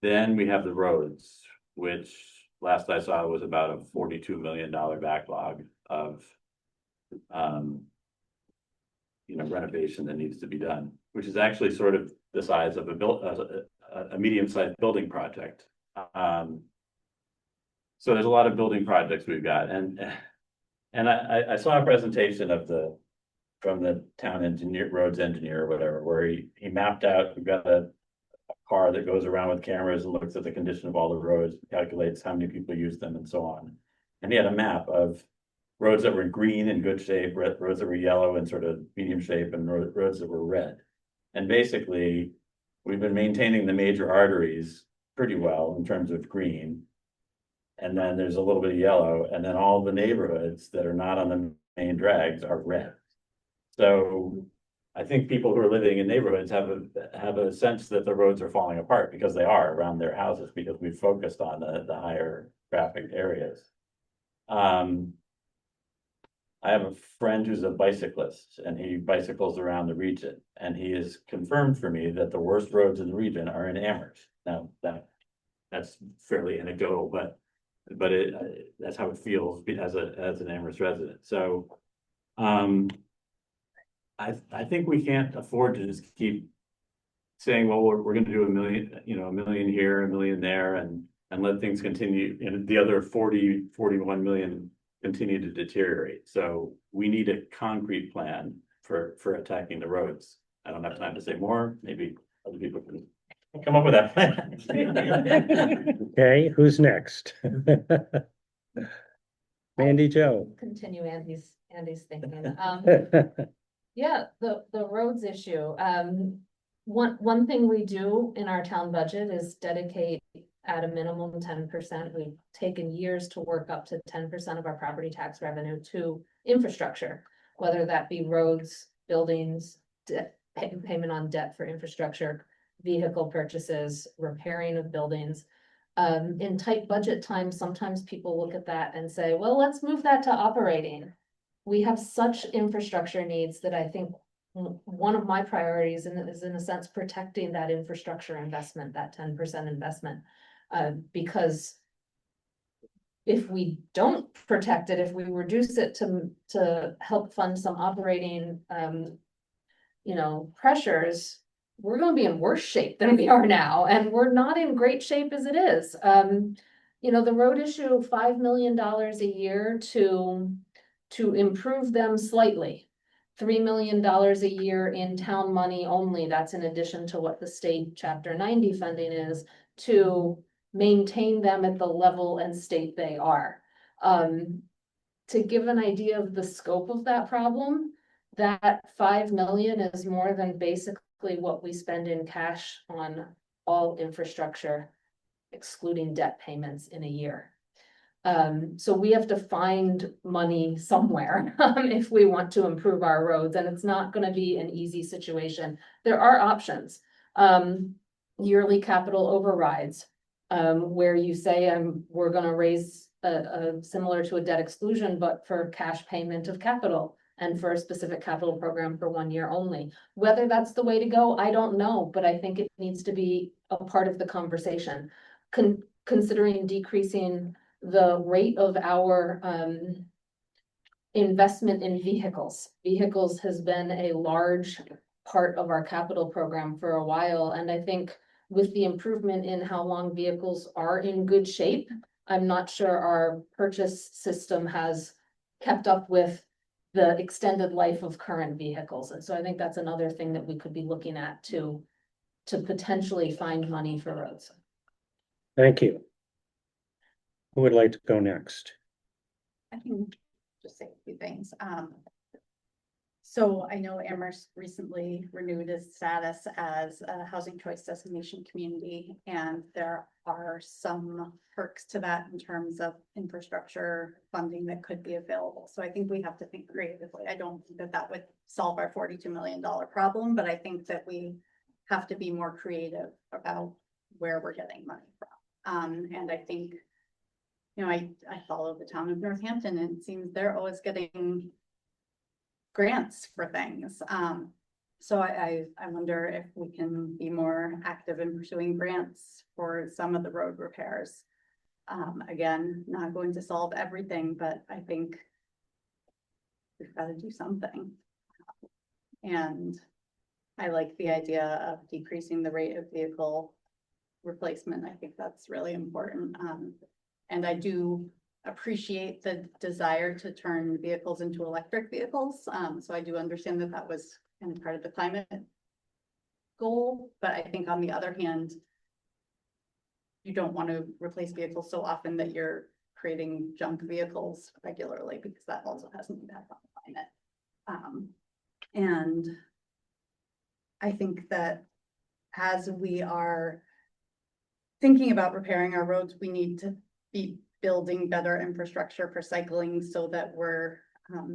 Then we have the roads, which last I saw was about a $42 million backlog of renovation that needs to be done, which is actually sort of the size of a medium-sized building project. So there's a lot of building projects we've got, and I saw a presentation from the town engineer, roads engineer or whatever, where he mapped out, we've got a car that goes around with cameras and looks at the condition of all the roads, calculates how many people use them and so on. And he had a map of roads that were green in good shape, roads that were yellow and sort of medium shape, and roads that were red. And basically, we've been maintaining the major arteries pretty well in terms of green. And then there's a little bit of yellow, and then all the neighborhoods that are not on the main drags are red. So I think people who are living in neighborhoods have a sense that the roads are falling apart, because they are around their houses, because we've focused on the higher traffic areas. I have a friend who's a bicyclist, and he bicycles around the region, and he has confirmed for me that the worst roads in the region are in Amherst. Now that's fairly anecdotal, but that's how it feels as an Amherst resident. So I think we can't afford to just keep saying, well, we're going to do a million here, a million there, and let things continue, and the other 41 million continue to deteriorate. So we need a concrete plan for attacking the roads. I don't have time to say more. Maybe other people can come up with that plan. Okay, who's next? Mandy Jo. Continue Andy's thinking. Yeah, the roads issue. One thing we do in our town budget is dedicate at a minimum 10%. We've taken years to work up to 10% of our property tax revenue to infrastructure, whether that be roads, buildings, payment on debt for infrastructure, vehicle purchases, repairing of buildings. In tight budget times, sometimes people look at that and say, well, let's move that to operating. We have such infrastructure needs that I think one of my priorities is in a sense protecting that infrastructure investment, that 10% investment. Because if we don't protect it, if we reduce it to help fund some operating pressures, we're going to be in worse shape than we are now, and we're not in great shape as it is. The road issue, $5 million a year to improve them slightly. $3 million a year in town money only. That's in addition to what the state Chapter 90 funding is to maintain them at the level and state they are. To give an idea of the scope of that problem, that 5 million is more than basically what we spend in cash on all infrastructure, excluding debt payments in a year. So we have to find money somewhere if we want to improve our roads, and it's not going to be an easy situation. There are options. Yearly capital overrides, where you say we're going to raise similar to a debt exclusion, but for cash payment of capital and for a specific capital program for 1 year only. Whether that's the way to go, I don't know, but I think it needs to be a part of the conversation. Considering decreasing the rate of our investment in vehicles. Vehicles has been a large part of our capital program for a while, and I think with the improvement in how long vehicles are in good shape, I'm not sure our purchase system has kept up with the extended life of current vehicles. And so I think that's another thing that we could be looking at to potentially find money for roads. Thank you. Who would like to go next? I can just say a few things. So I know Amherst recently renewed its status as a housing choice destination community, and there are some perks to that in terms of infrastructure funding that could be available. So I think we have to think creatively. I don't think that that would solve our $42 million problem, but I think that we have to be more creative about where we're getting money from. And I think, I follow the town of Northampton, and it seems they're always getting grants for things. So I wonder if we can be more active in pursuing grants for some of the road repairs. Again, not going to solve everything, but I think we've got to do something. And I like the idea of decreasing the rate of vehicle replacement. I think that's really important. And I do appreciate the desire to turn vehicles into electric vehicles. So I do understand that that was kind of part of the climate goal, but I think on the other hand, you don't want to replace vehicles so often that you're creating junk vehicles regularly, because that also has an impact on the climate. And I think that as we are thinking about repairing our roads, we need to be building better infrastructure for cycling so that we're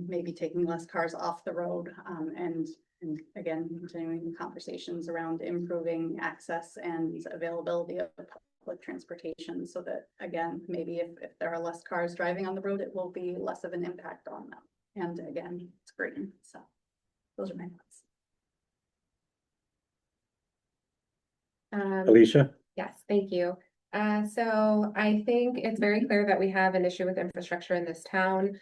maybe taking less cars off the road, and again, continuing the conversations around improving access and availability of public transportation, so that, again, maybe if there are less cars driving on the road, it will be less of an impact on them. And again, it's green. So those are my thoughts. Alicia? Yes, thank you. So I think it's very clear that we have an issue with infrastructure in this town.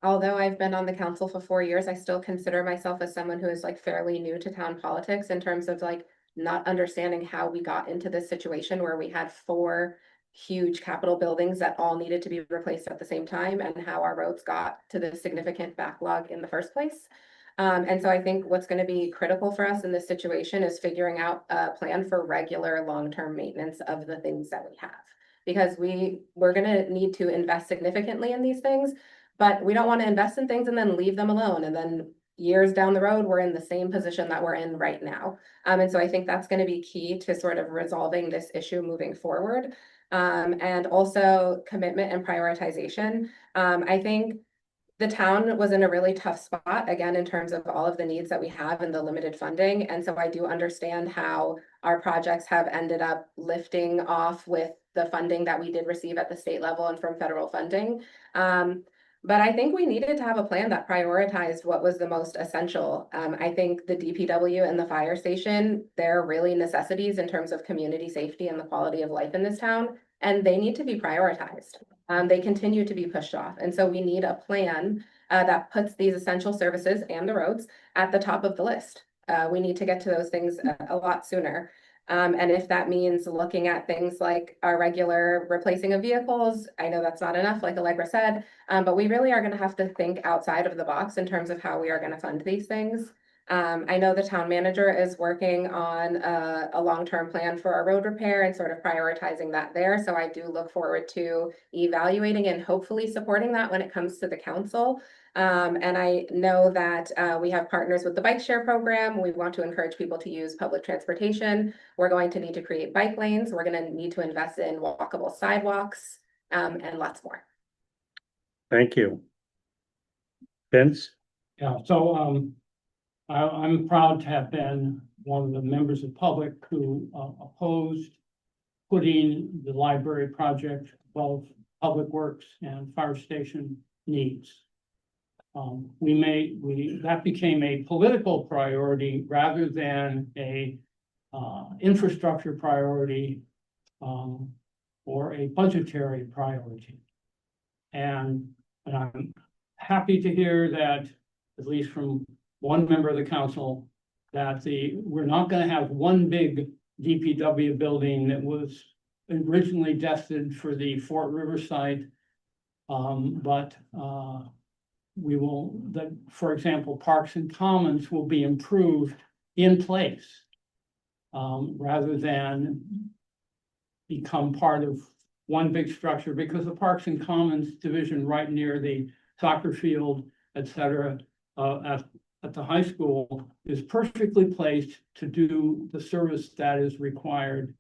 Although I've been on the council for 4 years, I still consider myself as someone who is like fairly new to town politics in terms of like not understanding how we got into this situation where we had 4 huge capital buildings that all needed to be replaced at the same time, and how our roads got to the significant backlog in the first place. And so I think what's going to be critical for us in this situation is figuring out a plan for regular long-term maintenance of the things that we have. Because we're going to need to invest significantly in these things, but we don't want to invest in things and then leave them alone. And then years down the road, we're in the same position that we're in right now. And so I think that's going to be key to sort of resolving this issue moving forward. And also commitment and prioritization. I think the town was in a really tough spot, again, in terms of all of the needs that we have and the limited funding. And so I do understand how our projects have ended up lifting off with the funding that we did receive at the state level and from federal funding. But I think we needed to have a plan that prioritized what was the most essential. I think the DPW and the fire station, they're really necessities in terms of community safety and the quality of life in this town, and they need to be prioritized. They continue to be pushed off. And so we need a plan that puts these essential services and the roads at the top of the list. We need to get to those things a lot sooner. And if that means looking at things like our regular replacing of vehicles, I know that's not enough, like Allegra said, but we really are going to have to think outside of the box in terms of how we are going to fund these things. I know the town manager is working on a long-term plan for our road repair and sort of prioritizing that there. So I do look forward to evaluating and hopefully supporting that when it comes to the council. And I know that we have partners with the bike share program. We want to encourage people to use public transportation. We're going to need to create bike lanes. We're going to need to invest in walkable sidewalks, and lots more. Thank you. Vince? Yeah, so I'm proud to have been one of the members of the public who opposed putting the library project above public works and fire station needs. That became a political priority rather than a infrastructure priority or a budgetary priority. And I'm happy to hear that, at least from one member of the council, that we're not going to have one big DPW building that was originally destined for the Fort River site. But we will, for example, Parks and Commons will be improved in place rather than become part of one big structure, because the Parks and Commons division right near the soccer field, et cetera, at the high school is perfectly placed to do the service that is required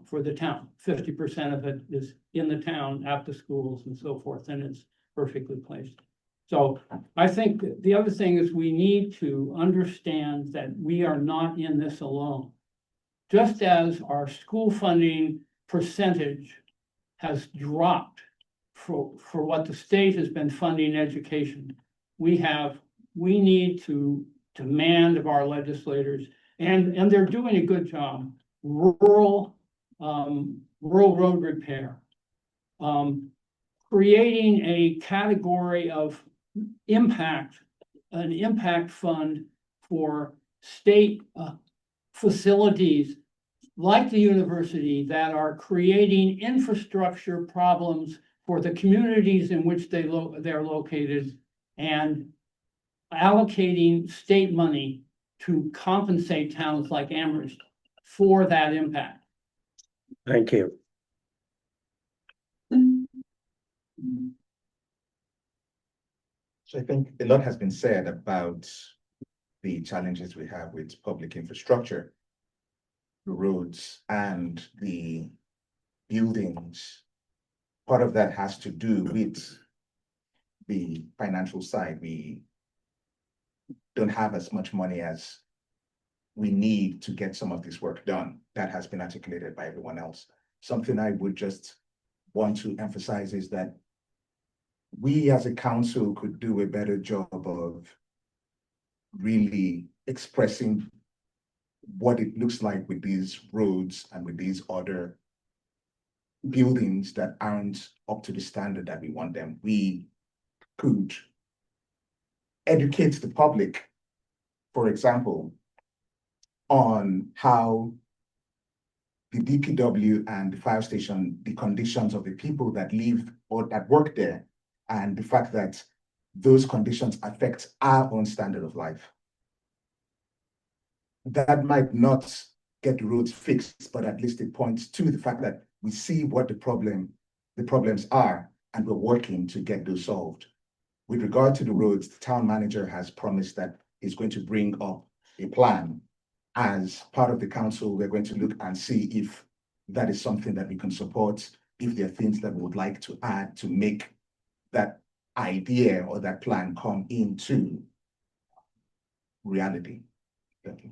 for the town. 50% of it is in the town at the schools and so forth, and it's perfectly placed. So I think the other thing is we need to understand that we are not in this alone. Just as our school funding percentage has dropped for what the state has been funding education, we need to demand of our legislators, and they're doing a good job, rural road repair, creating a category of impact, an impact fund for state facilities like the university that are creating infrastructure problems for the communities in which they're located, and allocating state money to compensate towns like Amherst for that impact. Thank you. So I think a lot has been said about the challenges we have with public infrastructure, the roads and the buildings. Part of that has to do with the financial side. We don't have as much money as we need to get some of this work done. That has been articulated by everyone else. Something I would just want to emphasize is that we as a council could do a better job of really expressing what it looks like with these roads and with these other buildings that aren't up to the standard that we want them. We could educate the public, for example, on how the DPW and the fire station, the conditions of the people that live or that work there, and the fact that those conditions affect our own standard of life. That might not get the roads fixed, but at least it points to the fact that we see what the problems are, and we're working to get those solved. With regard to the roads, the town manager has promised that he's going to bring up a plan. As part of the council, we're going to look and see if that is something that we can support, if there are things that we would like to add to make that idea or that plan come into reality. Thank you.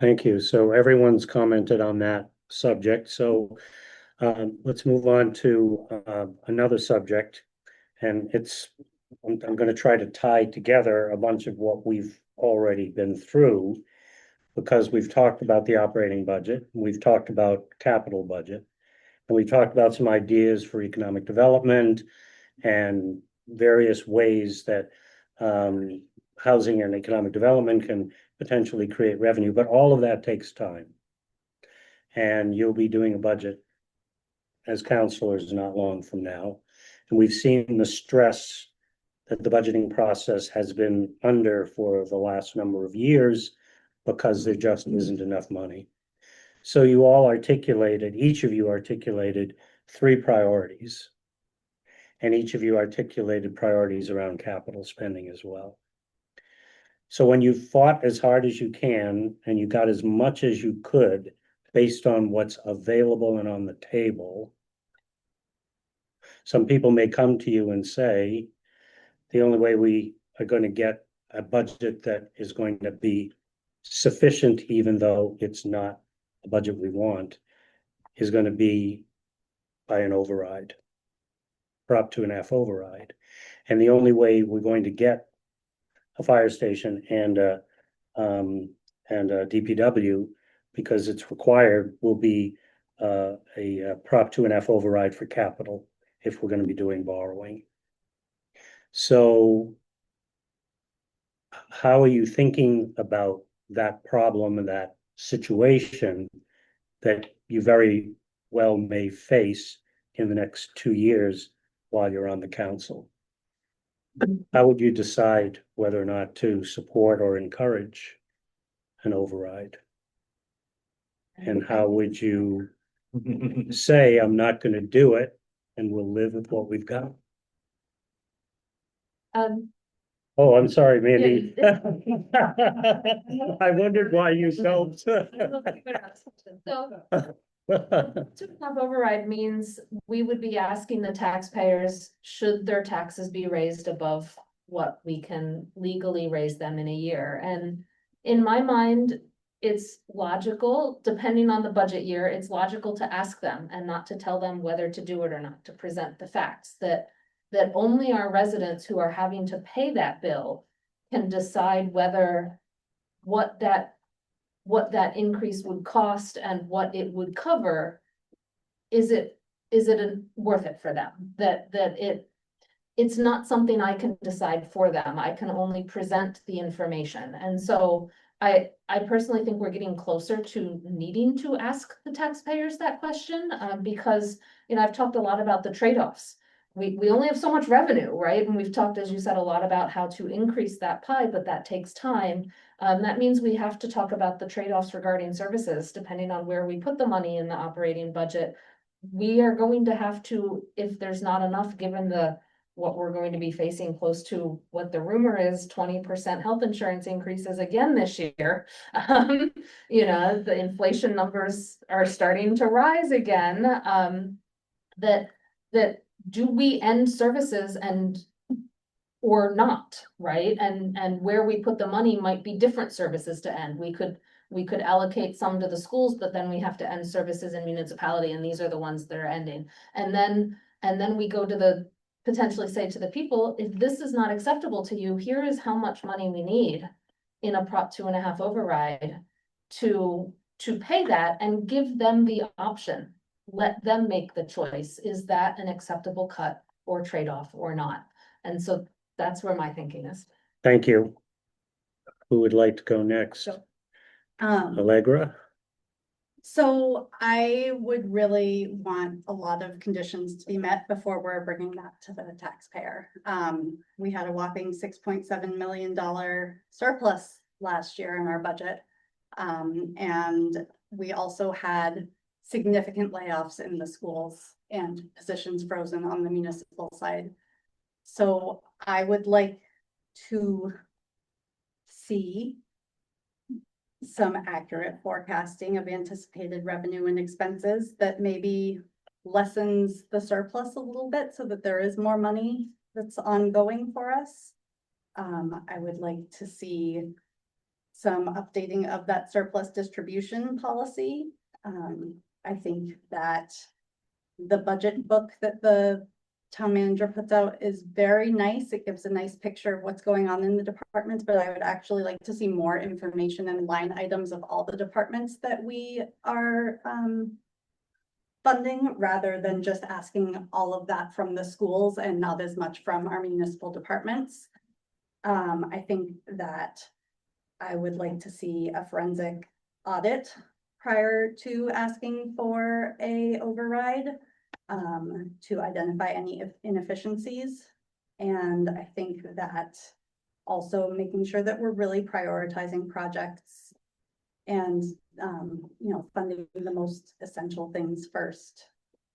Thank you. So everyone's commented on that subject. So let's move on to another subject. And I'm going to try to tie together a bunch of what we've already been through, because we've talked about the operating budget, we've talked about capital budget, and we've talked about some ideas for economic development and various ways that housing and economic development can potentially create revenue, but all of that takes time. And you'll be doing a budget as counselors not long from now. And we've seen the stress that the budgeting process has been under for the last number of years because there just isn't enough money. So you all articulated, each of you articulated 3 priorities. And each of you articulated priorities around capital spending as well. So when you fought as hard as you can and you got as much as you could based on what's available and on the table, some people may come to you and say, the only way we are going to get a budget that is going to be sufficient, even though it's not the budget we want, is going to be by an override, Prop 2.5 override. And the only way we're going to get a fire station and a DPW, because it's required, will be a Prop 2.5 override for capital if we're going to be doing borrowing. So how are you thinking about that problem and that situation that you very well may face in the next 2 years while you're on the council? How would you decide whether or not to support or encourage an override? And how would you say, I'm not going to do it and we'll live with what we've got? Oh, I'm sorry, Mandy. I wondered why you felt. So, 2.5 override means we would be asking the taxpayers, should their taxes be raised above what we can legally raise them in a year? And in my mind, it's logical, depending on the budget year, it's logical to ask them and not to tell them whether to do it or not, to present the facts that only our residents who are having to pay that bill can decide whether what that increase would cost and what it would cover. Is it is it worth it for them? That it's not something I can decide for them. I can only present the information. And so I personally think we're getting closer to needing to ask the taxpayers that question, because, you know, I've talked a lot about the trade-offs. We only have so much revenue, right? And we've talked, as you said, a lot about how to increase that pie, but that takes time. That means we have to talk about the trade-offs regarding services, depending on where we put the money in the operating budget. We are going to have to, if there's not enough, given what we're going to be facing close to what the rumor is, 20% health insurance increases again this year. You know, the inflation numbers are starting to rise again. That do we end services or not, right? And where we put the money might be different services to end. We could allocate some to the schools, but then we have to end services in municipality, and these are the ones that are ending. And then we go to potentially say to the people, if this is not acceptable to you, here is how much money we need in a Prop 2.5 override to pay that, and give them the option. Let them make the choice. Is that an acceptable cut or trade-off or not? And so that's where my thinking is. Thank you. Who would like to go next? Sure. Allegra? So I would really want a lot of conditions to be met before we're bringing that to the taxpayer. We had a whopping $6.7 million surplus last year in our budget. And we also had significant layoffs in the schools and positions frozen on the municipal side. So I would like to see some accurate forecasting of anticipated revenue and expenses that maybe lessens the surplus a little bit so that there is more money that's ongoing for us. I would like to see some updating of that surplus distribution policy. I think that the budget book that the town manager puts out is very nice. It gives a nice picture of what's going on in the departments, but I would actually like to see more information and line items of all the departments that we are funding, rather than just asking all of that from the schools and not as much from our municipal departments. I think that I would like to see a forensic audit prior to asking for a override, to identify any inefficiencies. And I think that also making sure that we're really prioritizing projects and, you know, funding the most essential things first.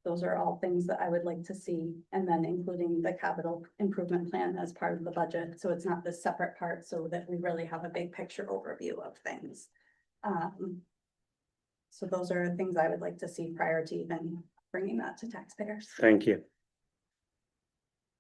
Those are all things that I would like to see, and then including the capital improvement plan as part of the budget. So it's not this separate part, so that we really have a big picture overview of things. So those are things I would like to see prior to even bringing that to taxpayers. Thank you.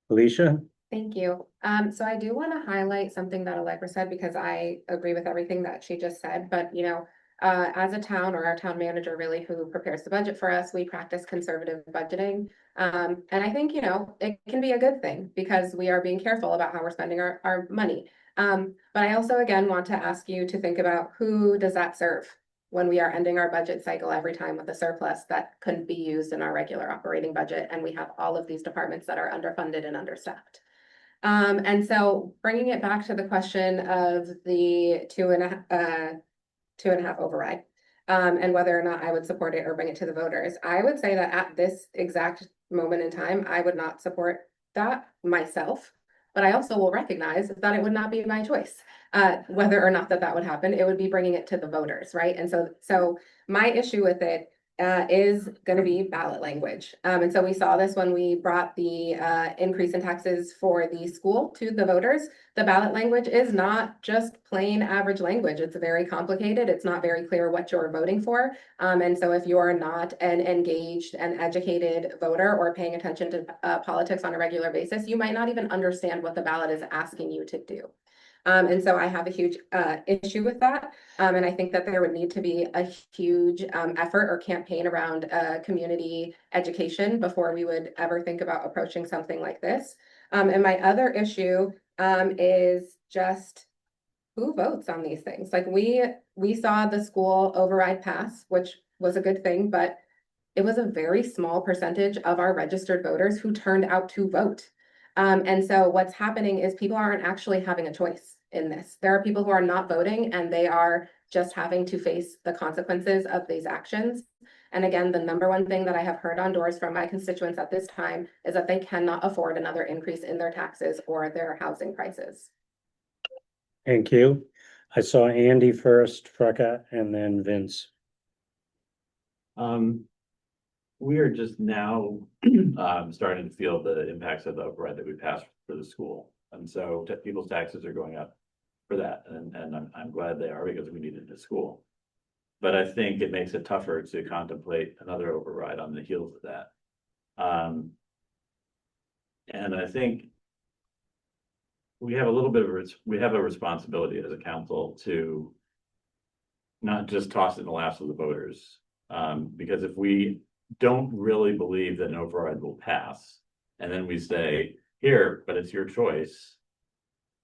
Alicia? Thank you. So I do want to highlight something that Allegra said, because I agree with everything that she just said, but you know, as a town, or our town manager really, who prepares the budget for us, we practice conservative budgeting. And I think, you know, it can be a good thing because we are being careful about how we're spending our money. But I also, again, want to ask you to think about, who does that serve when we are ending our budget cycle every time with a surplus that couldn't be used in our regular operating budget, and we have all of these departments that are underfunded and understaffed. And so bringing it back to the question of the 2.5 override, and whether or not I would support it or bring it to the voters, I would say that at this exact moment in time, I would not support that myself. But I also will recognize that it would not be my choice, whether or not that would happen. It would be bringing it to the voters, right? And so my issue with it is going to be ballot language. And so we saw this when we brought the increase in taxes for the school to the voters. The ballot language is not just plain average language. It's very complicated. It's not very clear what you're voting for. And so if you're not an engaged and educated voter or paying attention to politics on a regular basis, you might not even understand what the ballot is asking you to do. And so I have a huge issue with that. And I think that there would need to be a huge effort or campaign around community education before we would ever think about approaching something like this. And my other issue is just who votes on these things. Like we saw the school override pass, which was a good thing, but it was a very small percentage of our registered voters who turned out to vote. And so what's happening is people aren't actually having a choice in this. There are people who are not voting and they are just having to face the consequences of these actions. And again, the number one thing that I have heard on doors from my constituents at this time is that they cannot afford another increase in their taxes or their housing prices. Thank you. I saw Andy first, Freka, and then Vince. We are just now starting to feel the impacts of the override that we passed for the school. And so people's taxes are going up for that. And I'm glad they are, because we need it to school. But I think it makes it tougher to contemplate another override on the heels of that. And I think we have a little bit of we have a responsibility as a council to not just toss it in the laps of the voters. Because if we don't really believe that an override will pass, and then we say, here, but it's your choice,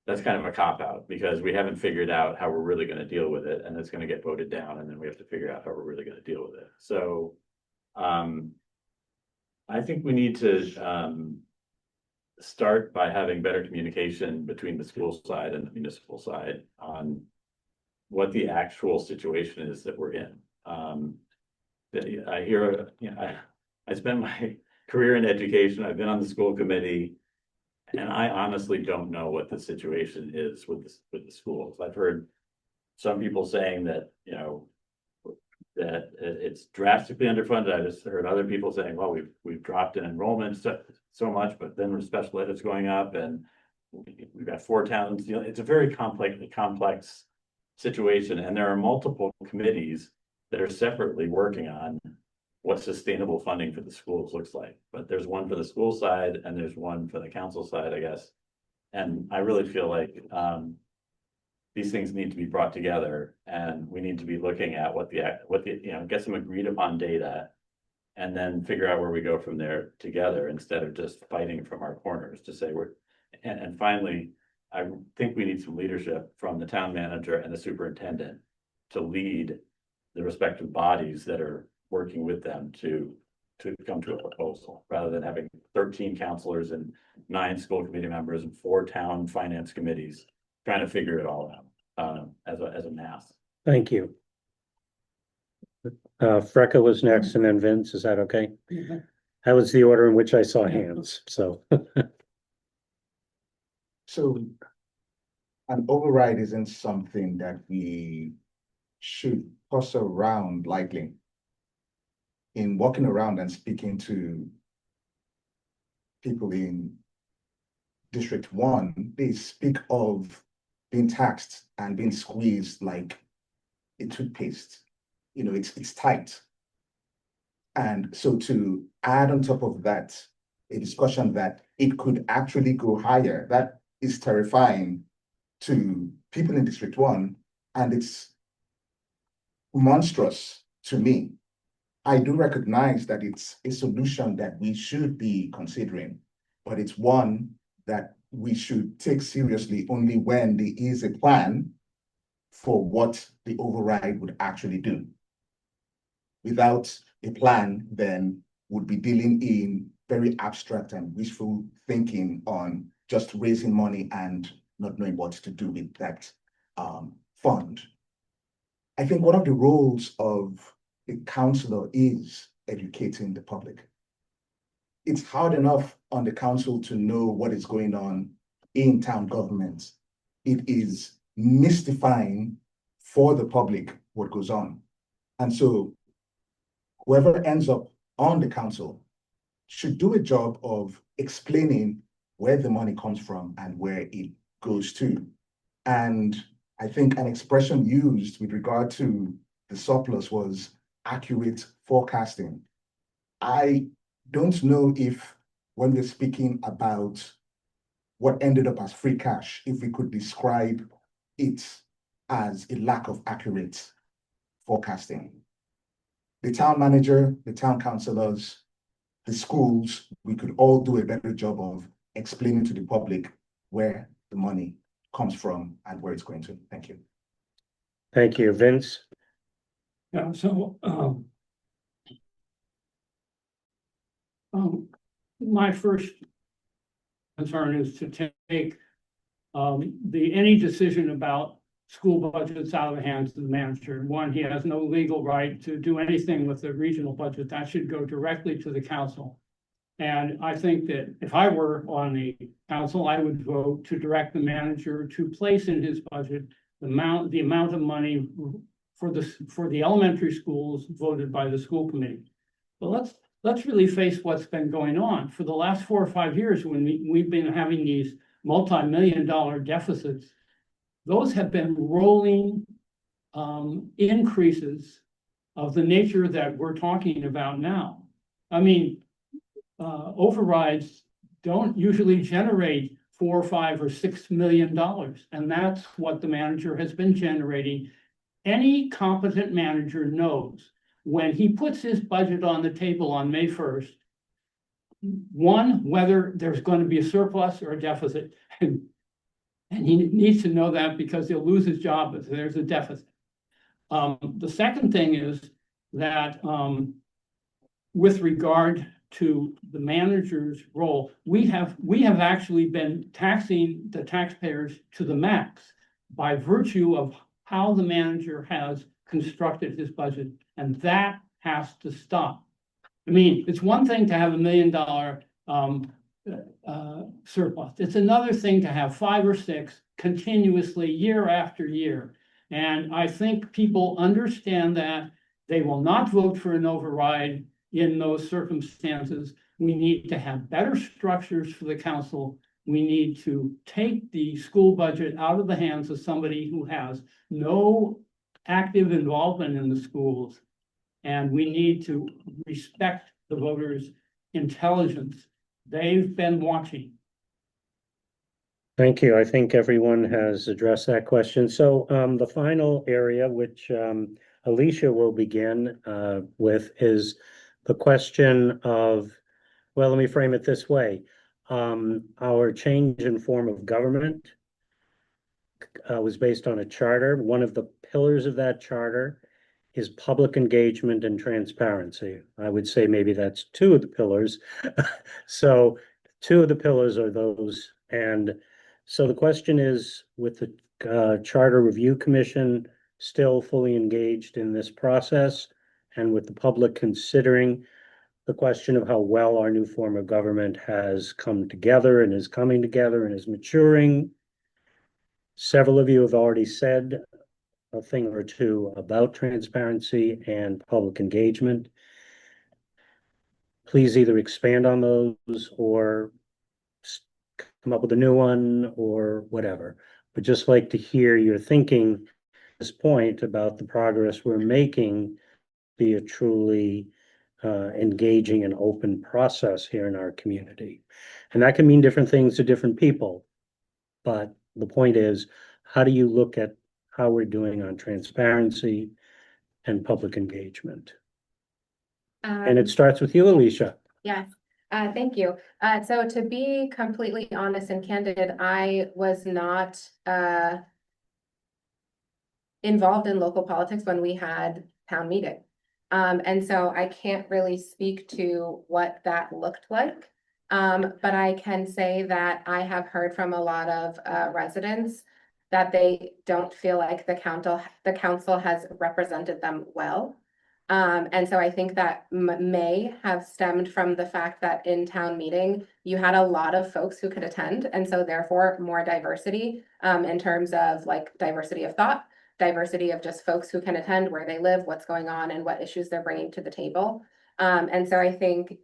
that's kind of a cop-out, because we haven't figured out how we're really going to deal with it, and it's going to get voted down, and then we have to figure out how we're really going to deal with it. So I think we need to start by having better communication between the school side and the municipal side on what the actual situation is that we're in. I hear, I spent my career in education. I've been on the school committee, and I honestly don't know what the situation is with the schools. I've heard some people saying that, that it's drastically underfunded. I just heard other people saying, well, we've dropped in enrollment so much, but then special ed is going up, and we've got 4 towns. It's a very complex situation, and there are multiple committees that are separately working on what sustainable funding for the schools looks like. But there's one for the school side and there's one for the council side, I guess. And I really feel like these things need to be brought together, and we need to be looking at what the get some agreed upon data, and then figure out where we go from there together, instead of just fighting from our corners to say and finally, I think we need some leadership from the town manager and the superintendent to lead the respective bodies that are working with them to come to a proposal, rather than having 13 counselors and 9 school committee members and 4 town finance committees trying to figure it all out as a mass. Thank you. Freka was next, and then Vince. Is that okay? Mhm. That was the order in which I saw hands, so. So an override isn't something that we should toss around lightly. In walking around and speaking to people in District 1, they speak of being taxed and being squeezed like a toothpaste. It's tight. And so to add on top of that, a discussion that it could actually go higher, that is terrifying to people in District 1, and it's monstrous to me. I do recognize that it's a solution that we should be considering, but it's one that we should take seriously only when there is a plan for what the override would actually do. Without a plan, then would be dealing in very abstract and wishful thinking on just raising money and not knowing what to do with that fund. I think one of the roles of a counselor is educating the public. It's hard enough on the council to know what is going on in town government. It is mystifying for the public what goes on. And so whoever ends up on the council should do a job of explaining where the money comes from and where it goes to. And I think an expression used with regard to the surplus was accurate forecasting. I don't know if, when we're speaking about what ended up as free cash, if we could describe it as a lack of accurate forecasting. The town manager, the town councillors, the schools, we could all do a better job of explaining to the public where the money comes from and where it's going to. Thank you. Thank you, Vince. Yeah, so My first concern is to take any decision about school budgets out of the hands of the manager. One, he has no legal right to do anything with the regional budget. That should go directly to the council. And I think that if I were on the council, I would vote to direct the manager to place in his budget the amount of money for the elementary schools voted by the school committee. But let's really face what's been going on for the last 4 or 5 years when we've been having these multi-million-dollar deficits. Those have been rolling increases of the nature that we're talking about now. I mean, overrides don't usually generate $4 or $5 or $6 million, and that's what the manager has been generating. Any competent manager knows when he puts his budget on the table on May 1st, one, whether there's going to be a surplus or a deficit. And he needs to know that because he'll lose his job if there's a deficit. The second thing is that with regard to the manager's role, we have actually been taxing the taxpayers to the max by virtue of how the manager has constructed his budget, and that has to stop. I mean, it's one thing to have $1 million surplus. It's another thing to have 5 or 6 continuously year after year. And I think people understand that. They will not vote for an override in those circumstances. We need to have better structures for the council. We need to take the school budget out of the hands of somebody who has no active involvement in the schools. And we need to respect the voters' intelligence. They've been watching. Thank you. I think everyone has addressed that question. So the final area, which Alicia will begin with, is the question of, well, let me frame it this way. Our change in form of government was based on a charter. One of the pillars of that charter is public engagement and transparency. I would say maybe that's 2 of the pillars. So 2 of the pillars are those. And so the question is, with the Charter Review Commission still fully engaged in this process, and with the public considering the question of how well our new form of government has come together and is coming together and is maturing. Several of you have already said a thing or two about transparency and public engagement. Please either expand on those or come up with a new one or whatever. But just like to hear your thinking at this point about the progress we're making be a truly engaging and open process here in our community. And that can mean different things to different people. But the point is, how do you look at how we're doing on transparency and public engagement? And it starts with you, Alicia. Yes, thank you. So to be completely honest and candid, I was not involved in local politics when we had town meeting. And so I can't really speak to what that looked like. But I can say that I have heard from a lot of residents that they don't feel like the council has represented them well. And so I think that may have stemmed from the fact that in town meeting, you had a lot of folks who could attend. And so therefore more diversity in terms of like diversity of thought, diversity of just folks who can attend, where they live, what's going on, and what issues they're bringing to the table. And so I think,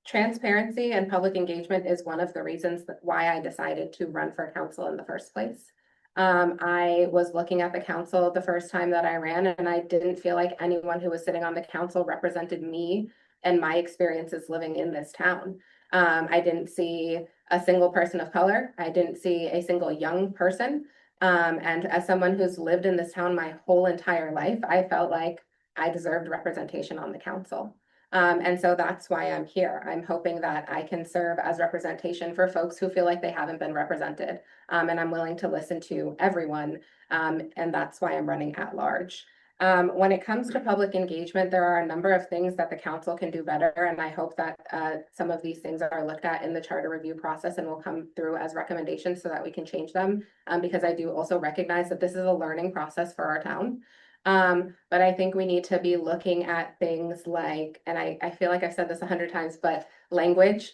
transparency and public engagement is one of the reasons why I decided to run for council in the first place. I was looking at the council the first time that I ran, and I didn't feel like anyone who was sitting on the council represented me and my experiences living in this town. I didn't see a single person of color. I didn't see a single young person. And as someone who's lived in this town my whole entire life, I felt like I deserved representation on the council. And so that's why I'm here. I'm hoping that I can serve as representation for folks who feel like they haven't been represented. And I'm willing to listen to everyone. And that's why I'm running at large. When it comes to public engagement, there are a number of things that the council can do better, and I hope that some of these things are looked at in the charter review process and will come through as recommendations so that we can change them. Because I do also recognize that this is a learning process for our town. But I think we need to be looking at things like, and I feel like I've said this 100 times, but language,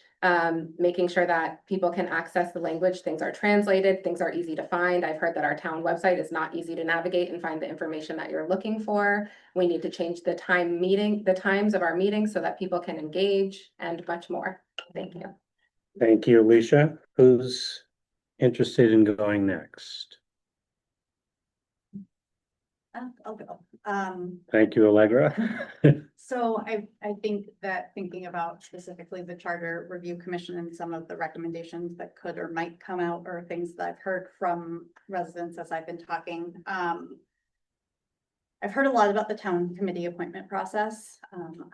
making sure that people can access the language, things are translated, things are easy to find. I've heard that our town website is not easy to navigate and find the information that you're looking for. We need to change the times of our meetings so that people can engage and much more. Thank you. Thank you, Alicia. Who's interested in going next? I'll go. Thank you, Allegra. So I think that thinking about specifically the Charter Review Commission and some of the recommendations that could or might come out, or things that I've heard from residents as I've been talking. I've heard a lot about the town committee appointment process.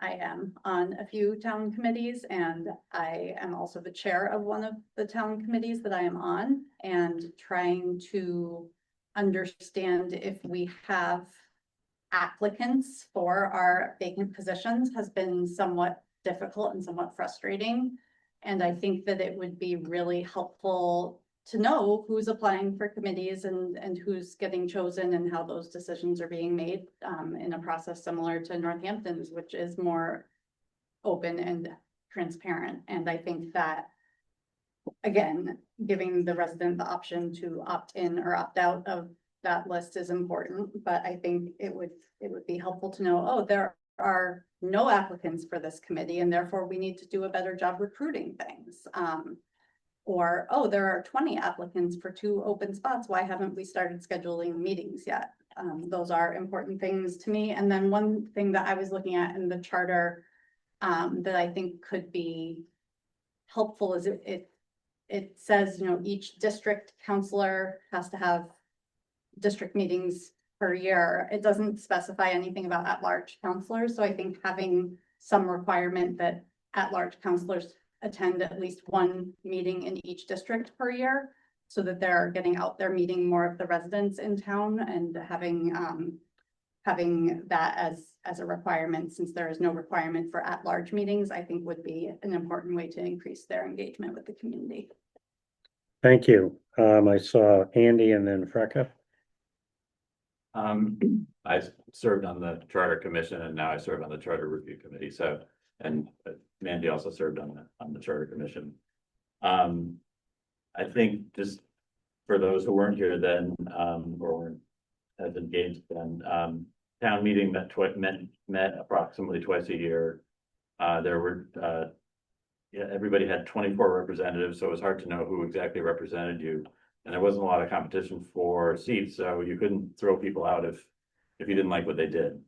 I am on a few town committees, and I am also the chair of one of the town committees that I am on, and trying to understand if we have applicants for our vacant positions has been somewhat difficult and somewhat frustrating. And I think that it would be really helpful to know who's applying for committees and who's getting chosen and how those decisions are being made in a process similar to Northampton's, which is more open and transparent. And I think that, again, giving the resident the option to opt in or opt out of that list is important, but I think it would be helpful to know, oh, there are no applicants for this committee, and therefore we need to do a better job recruiting things. Or, oh, there are 20 applicants for 2 open spots. Why haven't we started scheduling meetings yet? Those are important things to me. And then one thing that I was looking at in the charter that I think could be helpful is it says, you know, each district counselor has to have district meetings per year. It doesn't specify anything about at-large counselors. So I think having some requirement that at-large counselors attend at least 1 meeting in each district per year, so that they're getting out there, meeting more of the residents in town, and having that as a requirement, since there is no requirement for at-large meetings, I think would be an important way to increase their engagement with the community. Thank you. I saw Andy and then Frecka. I served on the Charter Commission, and now I serve on the Charter Review Committee. So, and Mandy also served on the Charter Commission. I think just for those who weren't here then, or weren't as engaged then, town meeting met approximately twice a year. There were everybody had 24 representatives, so it was hard to know who exactly represented you. And there wasn't a lot of competition for seats, so you couldn't throw people out if you didn't like what they did.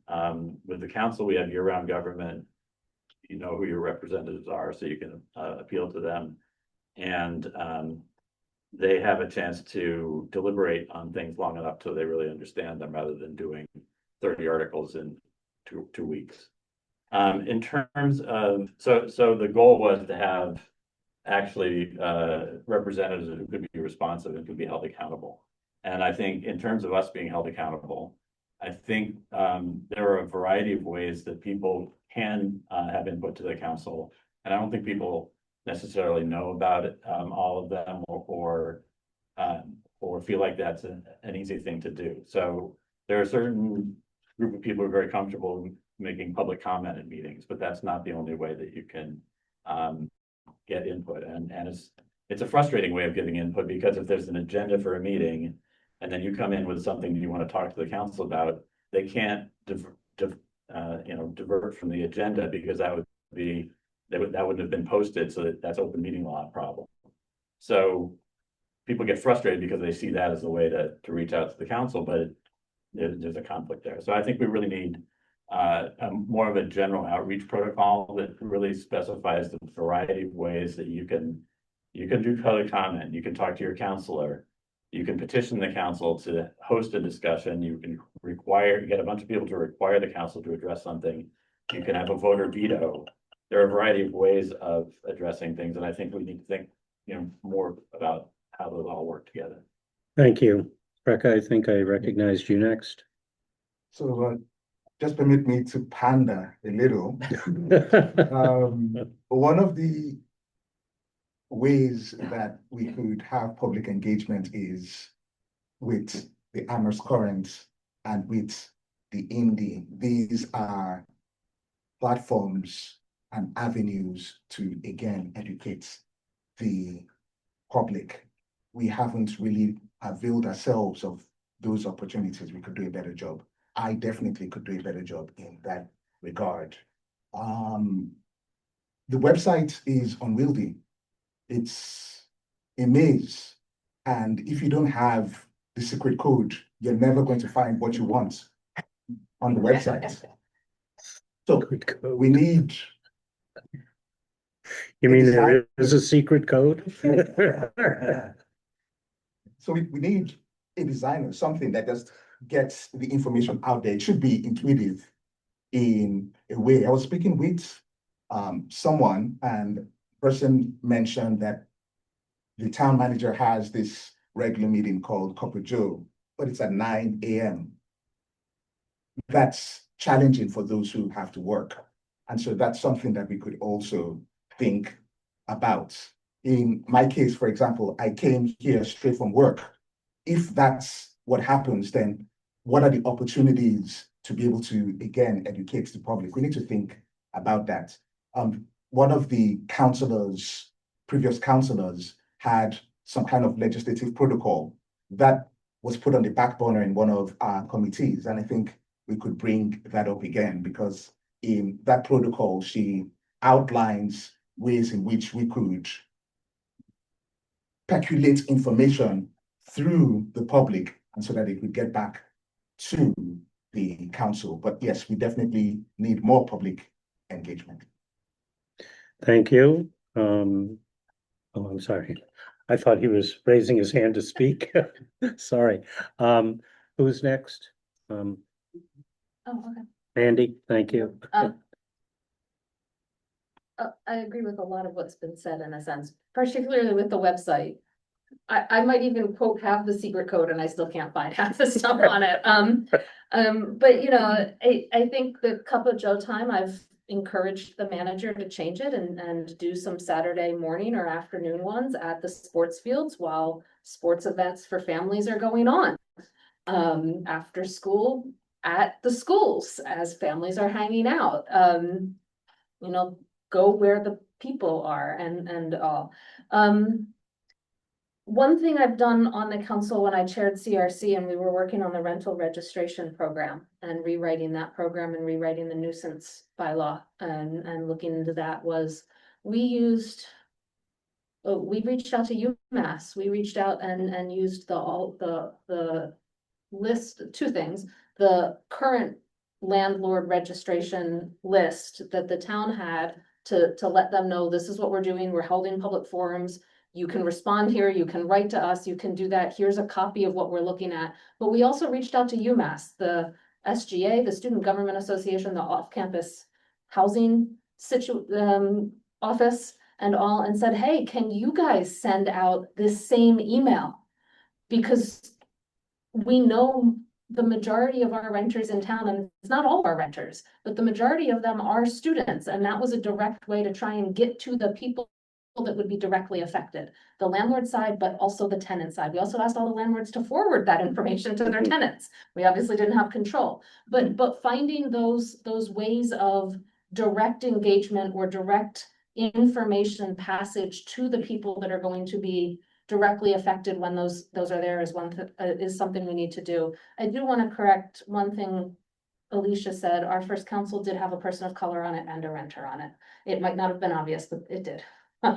With the council, we have year-round government. You know who your representatives are, so you can appeal to them. And they have a chance to deliberate on things long enough till they really understand them, rather than doing 30 articles in two weeks. In terms of, so the goal was to have actually representatives who could be responsive and could be held accountable. And I think in terms of us being held accountable, I think there are a variety of ways that people can have input to the council. And I don't think people necessarily know about it, all of them, or feel like that's an easy thing to do. So there are a certain group of people who are very comfortable making public comment in meetings, but that's not the only way that you can get input. And it's a frustrating way of getting input, because if there's an agenda for a meeting and then you come in with something you want to talk to the council about, they can't divert from the agenda, because that wouldn't have been posted. So that's open meeting law problem. So people get frustrated because they see that as a way to reach out to the council, but there's a conflict there. So I think we really need more of a general outreach protocol that really specifies the variety of ways that you can do public comment. You can talk to your counselor. You can petition the council to host a discussion. You can get a bunch of people to require the council to address something. You can have a voter veto. There are a variety of ways of addressing things, and I think we need to think, more about how those all work together. Thank you. Frecka, I think I recognized you next. So just permit me to pander a little. One of the ways that we could have public engagement is with the Amherst Current and with the Indie. These are platforms and avenues to, again, educate the public. We haven't really availed ourselves of those opportunities. We could do a better job. I definitely could do a better job in that regard. The website is unwieldy. It's a maze. And if you don't have the secret code, you're never going to find what you want on the website. So we need. You mean there is a secret code? So we need a designer, something that just gets the information out there. It should be intuitive in a way. I was speaking with someone, and the person mentioned that the town manager has this regular meeting called Copper Joe, but it's at 9 a.m. That's challenging for those who have to work. And so that's something that we could also think about. In my case, for example, I came here straight from work. If that's what happens, then what are the opportunities to be able to, again, educate the public? We need to think about that. One of the councillors, previous councillors, had some kind of legislative protocol that was put on the back burner in one of our committees. And I think we could bring that up again, because in that protocol, she outlines ways in which we could percolate information through the public, and so that it could get back to the council. But yes, we definitely need more public engagement. Thank you. Oh, I'm sorry. I thought he was raising his hand to speak. Sorry. Who's next? Oh, okay. Andy, thank you. I agree with a lot of what's been said in a sense, particularly with the website. I might even quote half the secret code and I still can't find half the stuff on it. But you know, I think the Cup of Joe time, I've encouraged the manager to change it and do some Saturday morning or afternoon ones at the sports fields while sports events for families are going on. After school at the schools as families are hanging out. You know, go where the people are and all. One thing I've done on the council when I chaired CRC and we were working on the rental registration program and rewriting that program and rewriting the nuisance bylaw and looking into that was we reached out to UMass. We reached out and used the list, two things, the current landlord registration list that the town had to let them know this is what we're doing. We're holding public forums. You can respond here, you can write to us, you can do that. Here's a copy of what we're looking at. But we also reached out to UMass, the SGA, the Student Government Association, the off-campus housing office and all, and said, hey, can you guys send out this same email? Because we know the majority of our renters in town, and it's not all our renters, but the majority of them are students. And that was a direct way to try and get to the people that would be directly affected, the landlord side, but also the tenant side. We also asked all the landlords to forward that information to their tenants. We obviously didn't have control, but finding those ways of direct engagement or direct information passage to the people that are going to be directly affected when those are there is something we need to do. I do want to correct one thing Alicia said. Our first council did have a person of color on it and a renter on it. It might not have been obvious, but it did. So,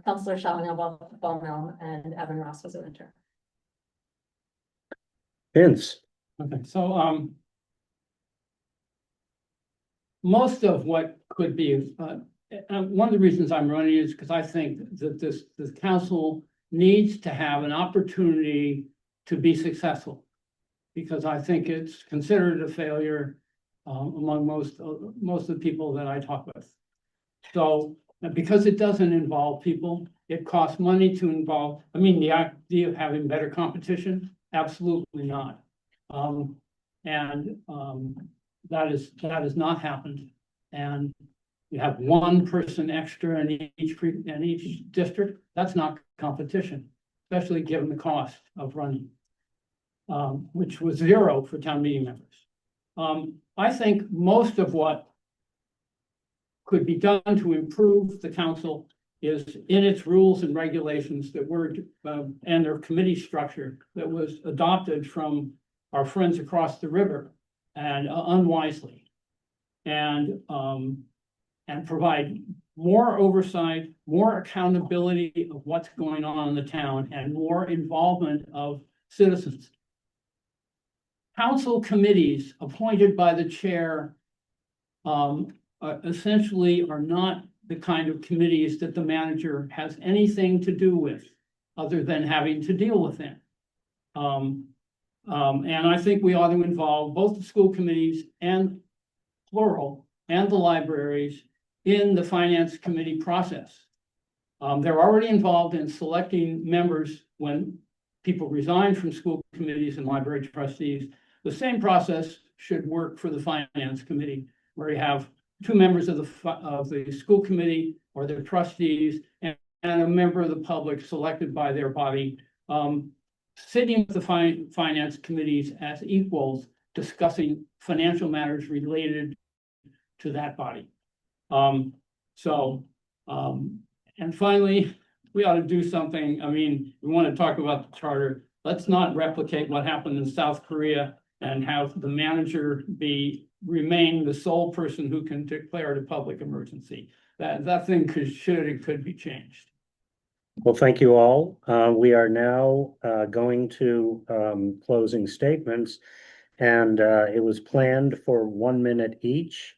Councillor Ballmill and Evan Ross was a renter. Vince. Okay, so most of what could be one of the reasons I'm running is because I think that this council needs to have an opportunity to be successful, because I think it's considered a failure among most of the people that I talk with. So because it doesn't involve people, it costs money to involve. I mean, the idea of having better competition, absolutely not. that has not happened. And you have one person extra in each district. That's not competition, especially given the cost of running, which was 0 for town meeting members. I think most of what could be done to improve the council is in its rules and regulations that were, and their committee structure that was adopted from our friends across the river and unwisely. And provide more oversight, more accountability of what's going on in the town, and more involvement of citizens. Council committees appointed by the chair essentially are not the kind of committees that the manager has anything to do with, other than having to deal with them. And I think we ought to involve both the school committees and plural and the libraries in the finance committee process. They're already involved in selecting members when people resign from school committees and library trustees. The same process should work for the finance committee, where you have 2 members of the school committee or their trustees and a member of the public selected by their body, sitting with the finance committees as equals, discussing financial matters related to that body. And finally, we ought to do something. I mean, we want to talk about the charter. Let's not replicate what happened in South Korea and have the manager remain the sole person who can declare a public emergency. That thing could be changed. Well, thank you all. We are now going to closing statements, and it was planned for 1 minute each.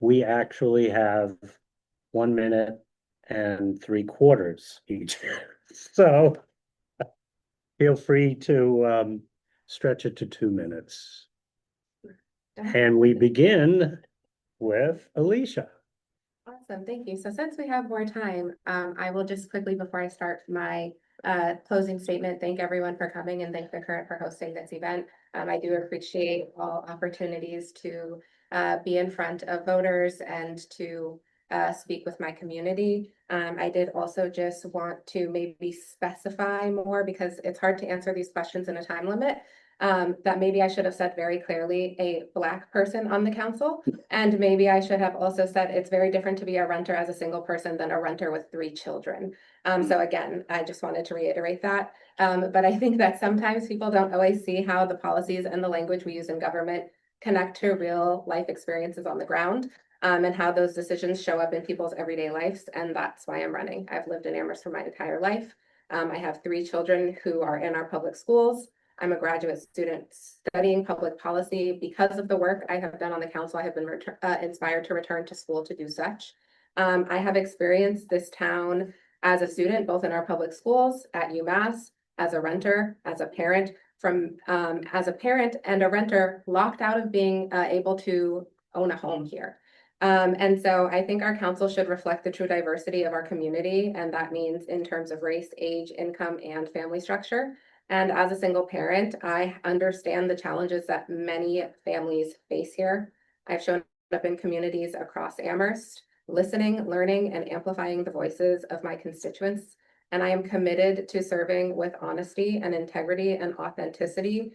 We actually have 1 minute and 3/4 each. So feel free to stretch it to 2 minutes. And we begin with Alicia. Awesome, thank you. So since we have more time, I will just quickly, before I start my closing statement, thank everyone for coming and thank the Current for hosting this event. I do appreciate all opportunities to be in front of voters and to speak with my community. I did also just want to maybe specify more, because it's hard to answer these questions in a time limit. That maybe I should have said very clearly a Black person on the council. And maybe I should have also said it's very different to be a renter as a single person than a renter with 3 children. So again, I just wanted to reiterate that. But I think that sometimes people don't always see how the policies and the language we use in government connect to real life experiences on the ground, and how those decisions show up in people's everyday lives. And that's why I'm running. I've lived in Amherst for my entire life. I have 3 children who are in our public schools. I'm a graduate student studying public policy. Because of the work I have done on the council, I have been inspired to return to school to do such. I have experienced this town as a student, both in our public schools, at UMass, as a renter, as a parent, as a parent and a renter locked out of being able to own a home here. And so I think our council should reflect the true diversity of our community, and that means in terms of race, age, income, and family structure. And as a single parent, I understand the challenges that many families face here. I've shown up in communities across Amherst, listening, learning, and amplifying the voices of my constituents. And I am committed to serving with honesty and integrity and authenticity,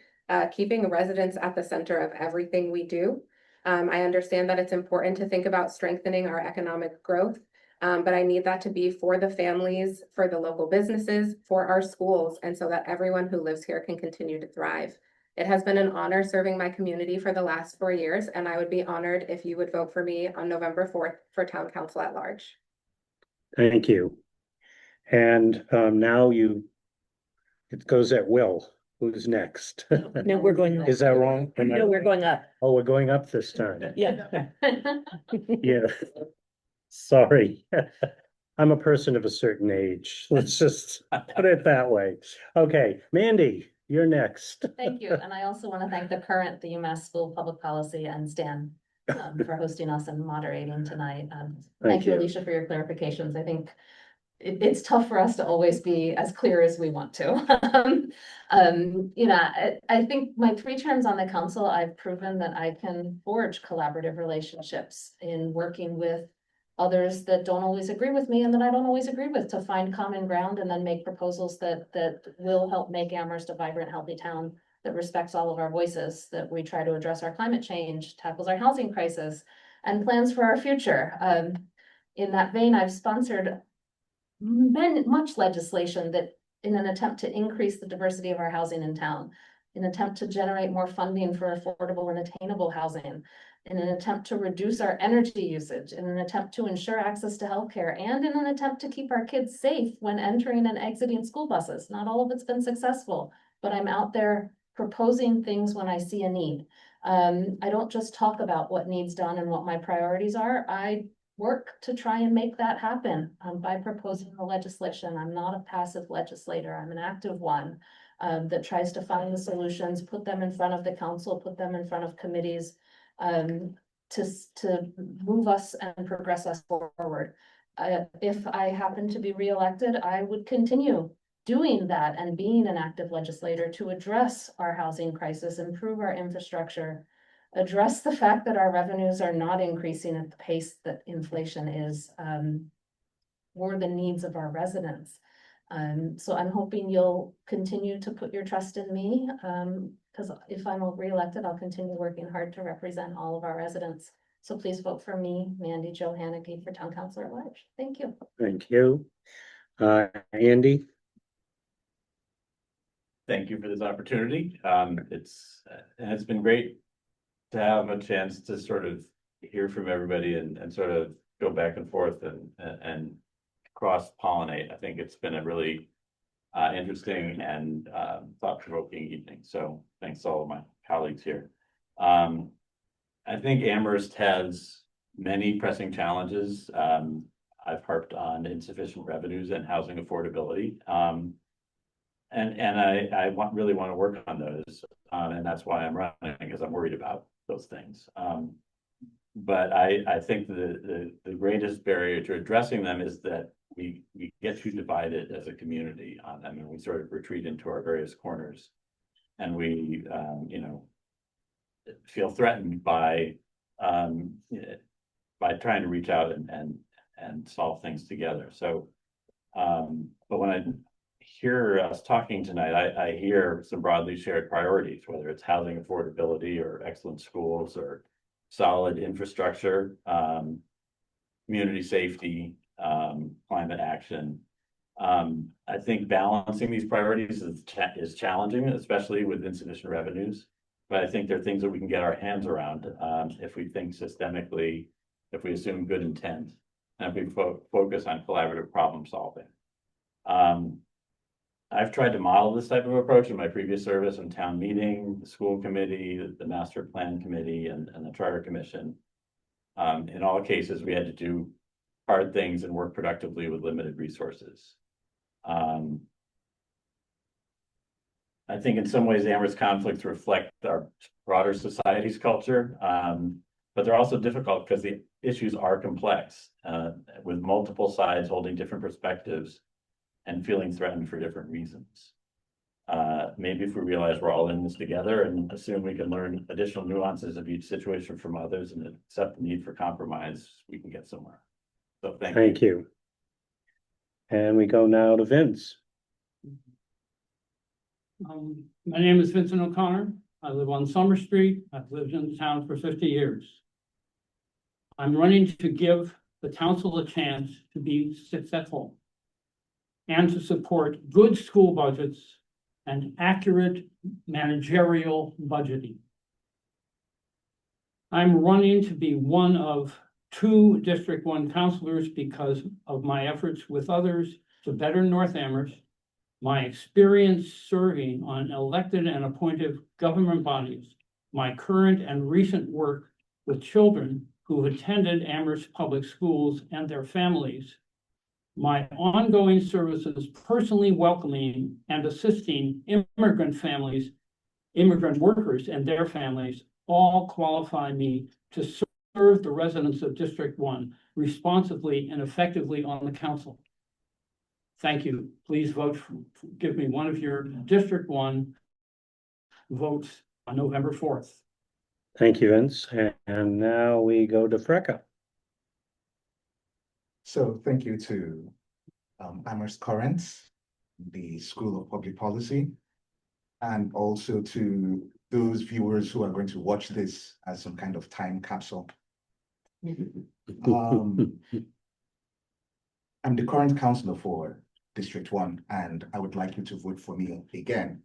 keeping residents at the center of everything we do. I understand that it's important to think about strengthening our economic growth, but I need that to be for the families, for the local businesses, for our schools, and so that everyone who lives here can continue to thrive. It has been an honor serving my community for the last 4 years, and I would be honored if you would vote for me on November 4th for Town Council at Large. Thank you. And now it goes at will. Who's next? No, we're going. Is that wrong? No, we're going up. Oh, we're going up this time. Yeah. Yeah. Sorry. I'm a person of a certain age. Let's just put it that way. Okay, Mandy, you're next. Thank you, and I also want to thank the Current, the UMass School of Public Policy, and Stan for hosting us and moderating tonight. Thank you, Alicia, for your clarifications. I think it's tough for us to always be as clear as we want to. You know, I think my 3 terms on the council, I've proven that I can forge collaborative relationships in working with others that don't always agree with me and that I don't always agree with, to find common ground and then make proposals that will help make Amherst a vibrant, healthy town that respects all of our voices, that we try to address our climate change, tackles our housing crisis, and plans for our future. In that vein, I've sponsored much legislation that in an attempt to increase the diversity of our housing in town, in an attempt to generate more funding for affordable and attainable housing, in an attempt to reduce our energy usage, in an attempt to ensure access to healthcare, and in an attempt to keep our kids safe when entering and exiting school buses. Not all of it's been successful, but I'm out there proposing things when I see a need. I don't just talk about what needs done and what my priorities are. I work to try and make that happen by proposing the legislation. I'm not a passive legislator. I'm an active one that tries to find the solutions, put them in front of the council, put them in front of committees to move us and progress us forward. If I happen to be reelected, I would continue doing that and being an active legislator to address our housing crisis, improve our infrastructure, address the fact that our revenues are not increasing at the pace that inflation is, or the needs of our residents. So I'm hoping you'll continue to put your trust in me, because if I'm reelected, I'll continue working hard to represent all of our residents. So please vote for me, Mandy Jo Hannigy, for town councilor at large. Thank you. Thank you. Andy? Thank you for this opportunity. It's been great to have a chance to sort of hear from everybody and sort of go back and forth and cross-pollinate. I think it's been a really interesting and thought-provoking evening. So thanks to all of my colleagues here. I think Amherst has many pressing challenges. I've harped on insufficient revenues and housing affordability. And I really want to work on those. And that's why I'm running, because I'm worried about those things. But I think the greatest barrier to addressing them is that we get too divided as a community on them, and we sort of retreat into our various corners, and we you know, feel threatened by trying to reach out and solve things together. So but when I hear us talking tonight, I hear some broadly shared priorities, whether it's housing affordability or excellent schools or solid infrastructure, community safety, climate action. I think balancing these priorities is challenging, especially with insufficient revenues. But I think there are things that we can get our hands around if we think systemically, if we assume good intent, and if we focus on collaborative problem solving. I've tried to model this type of approach in my previous service in town meeting, the school committee, the master plan committee, and the charter commission. In all cases, we had to do hard things and work productively with limited resources. I think in some ways, Amherst conflicts reflect our broader society's culture, but they're also difficult because the issues are complex, with multiple sides holding different perspectives and feeling threatened for different reasons. Maybe if we realize we're all in this together and assume we can learn additional nuances of each situation from others and accept the need for compromise, we can get somewhere. So thank you. And we go now to Vince. My name is Vincent O'Connor. I live on Summer Street. I've lived in the town for 50 years. I'm running to give the council a chance to be successful and to support good school budgets and accurate managerial budgeting. I'm running to be one of 2 District 1 councilors because of my efforts with others to better North Amherst, my experience serving on elected and appointed government bodies, my current and recent work with children who attended Amherst Public Schools and their families, my ongoing services personally welcoming and assisting immigrant families, immigrant workers and their families, all qualify me to serve the residents of District 1 responsibly and effectively on the council. thank you. Please vote, give me one of your District 1 votes on November 4th. Thank you, Vince. And now we go to Freka. So thank you to Amherst Current, the School of Public Policy, and also to those viewers who are going to watch this as some kind of time capsule. I'm the current councillor for District 1, and I would like you to vote for me again.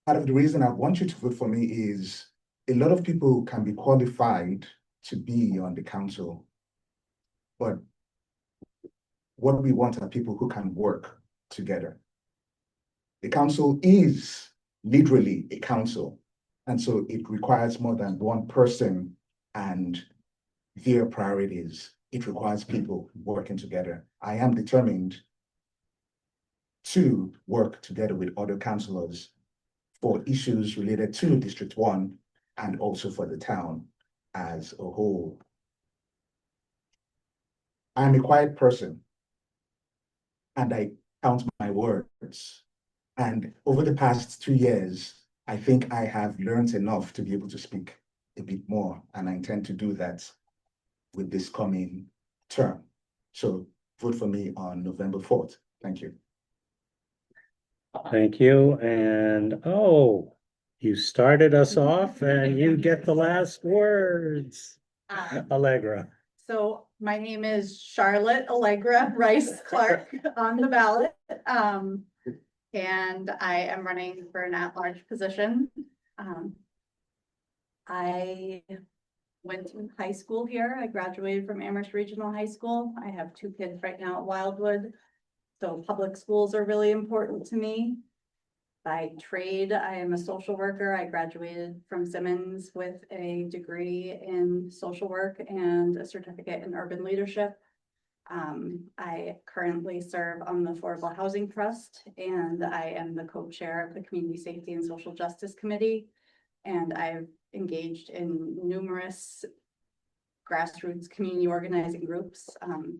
Part of the reason I want you to vote for me is a lot of people can be qualified to be on the council, but what we want are people who can work together. The council is literally a council, and so it requires more than one person and their priorities. It requires people working together. I am determined to work together with other councillors for issues related to District 1 and also for the town as a whole. I'm a quiet person and I count my words. And over the past 2 years, I think I have learned enough to be able to speak a bit more, and I intend to do that with this coming term. So vote for me on November 4th. Thank you. Thank you. And oh, you started us off and you get the last words. Allegra. So my name is Charlotte Allegra Rice Clark on the ballot. And I am running for an at-large position. I went to high school here. I graduated from Amherst Regional High School. I have 2 kids right now at Wildwood. So public schools are really important to me. By trade, I am a social worker. I graduated from Simmons with a degree in social work and a certificate in urban leadership. I currently serve on the Affordable Housing Trust, and I am the co-chair of the Community Safety and Social Justice Committee. And I've engaged in numerous grassroots community organizing groups,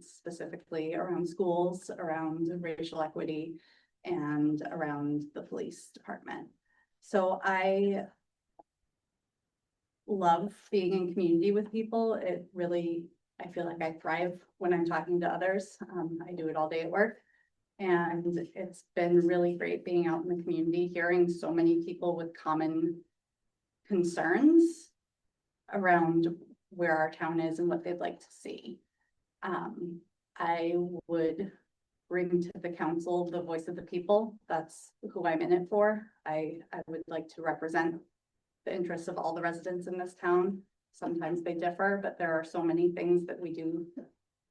specifically around schools, around racial equity, and around the police department. So I love being in community with people. It really, I feel like I thrive when I'm talking to others. I do it all day at work. And it's been really great being out in the community, hearing so many people with common concerns around where our town is and what they'd like to see. I would bring to the council the voice of the people. That's who I'm in it for. I would like to represent the interests of all the residents in this town. Sometimes they differ, but there are so many things that we do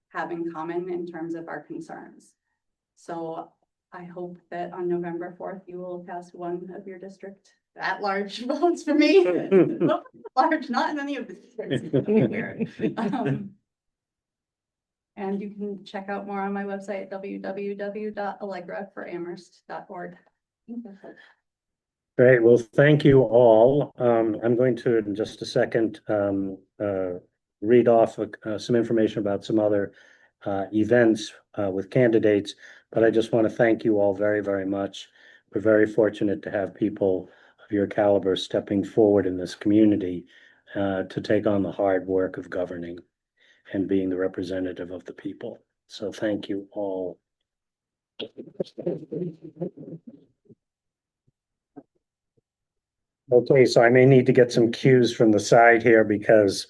have in common in terms of our concerns. So I hope that on November 4th, you will cast one of your district at-large votes for me. Large, not in any of the districts. Weird. And you can check out more on my website at www.allegraforamherst.org. Great. Well, thank you all. I'm going to, in just a second, read off some information about some other events with candidates, but I just want to thank you all very, very much. We're very fortunate to have people of your caliber stepping forward in this community to take on the hard work of governing and being the representative of the people. So thank you all. Okay, so I may need to get some cues from the side here because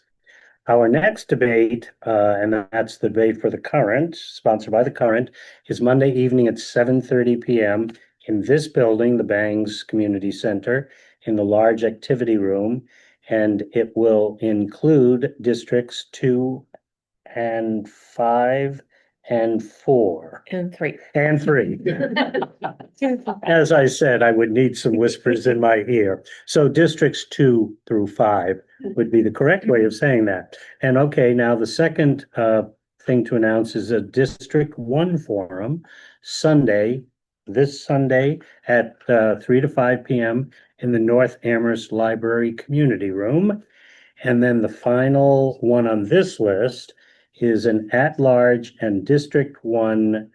our next debate, and that's the debate for the Current, sponsored by the Current, is Monday evening at 7:30 p.m. in this building, the Bangs Community Center, in the large activity room, and it will include districts 2 and 5 and 4 And 3. and 3. As I said, I would need some whispers in my ear. So districts 2 through 5 would be the correct way of saying that. And okay, now the second thing to announce is a District 1 forum this Sunday at 3 to 5 p.m. in the North Amherst Library Community Room. And then the final one on this list is an at-large and District 1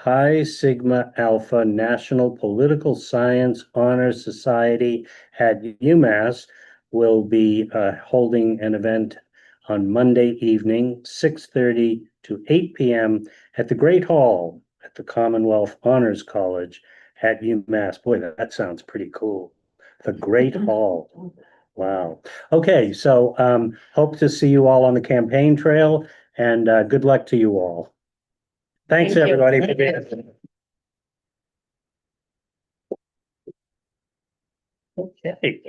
Pi Sigma Alpha National Political Science Honor Society at UMass will be holding an event on Monday evening, 6:30 to 8 p.m. at the Great Hall at the Commonwealth Honors College at UMass. Boy, that sounds pretty cool. The Great Hall. Wow. Okay, so hope to see you all on the campaign trail, and good luck to you all. Thanks, Thank you. everybody, for being. Okay.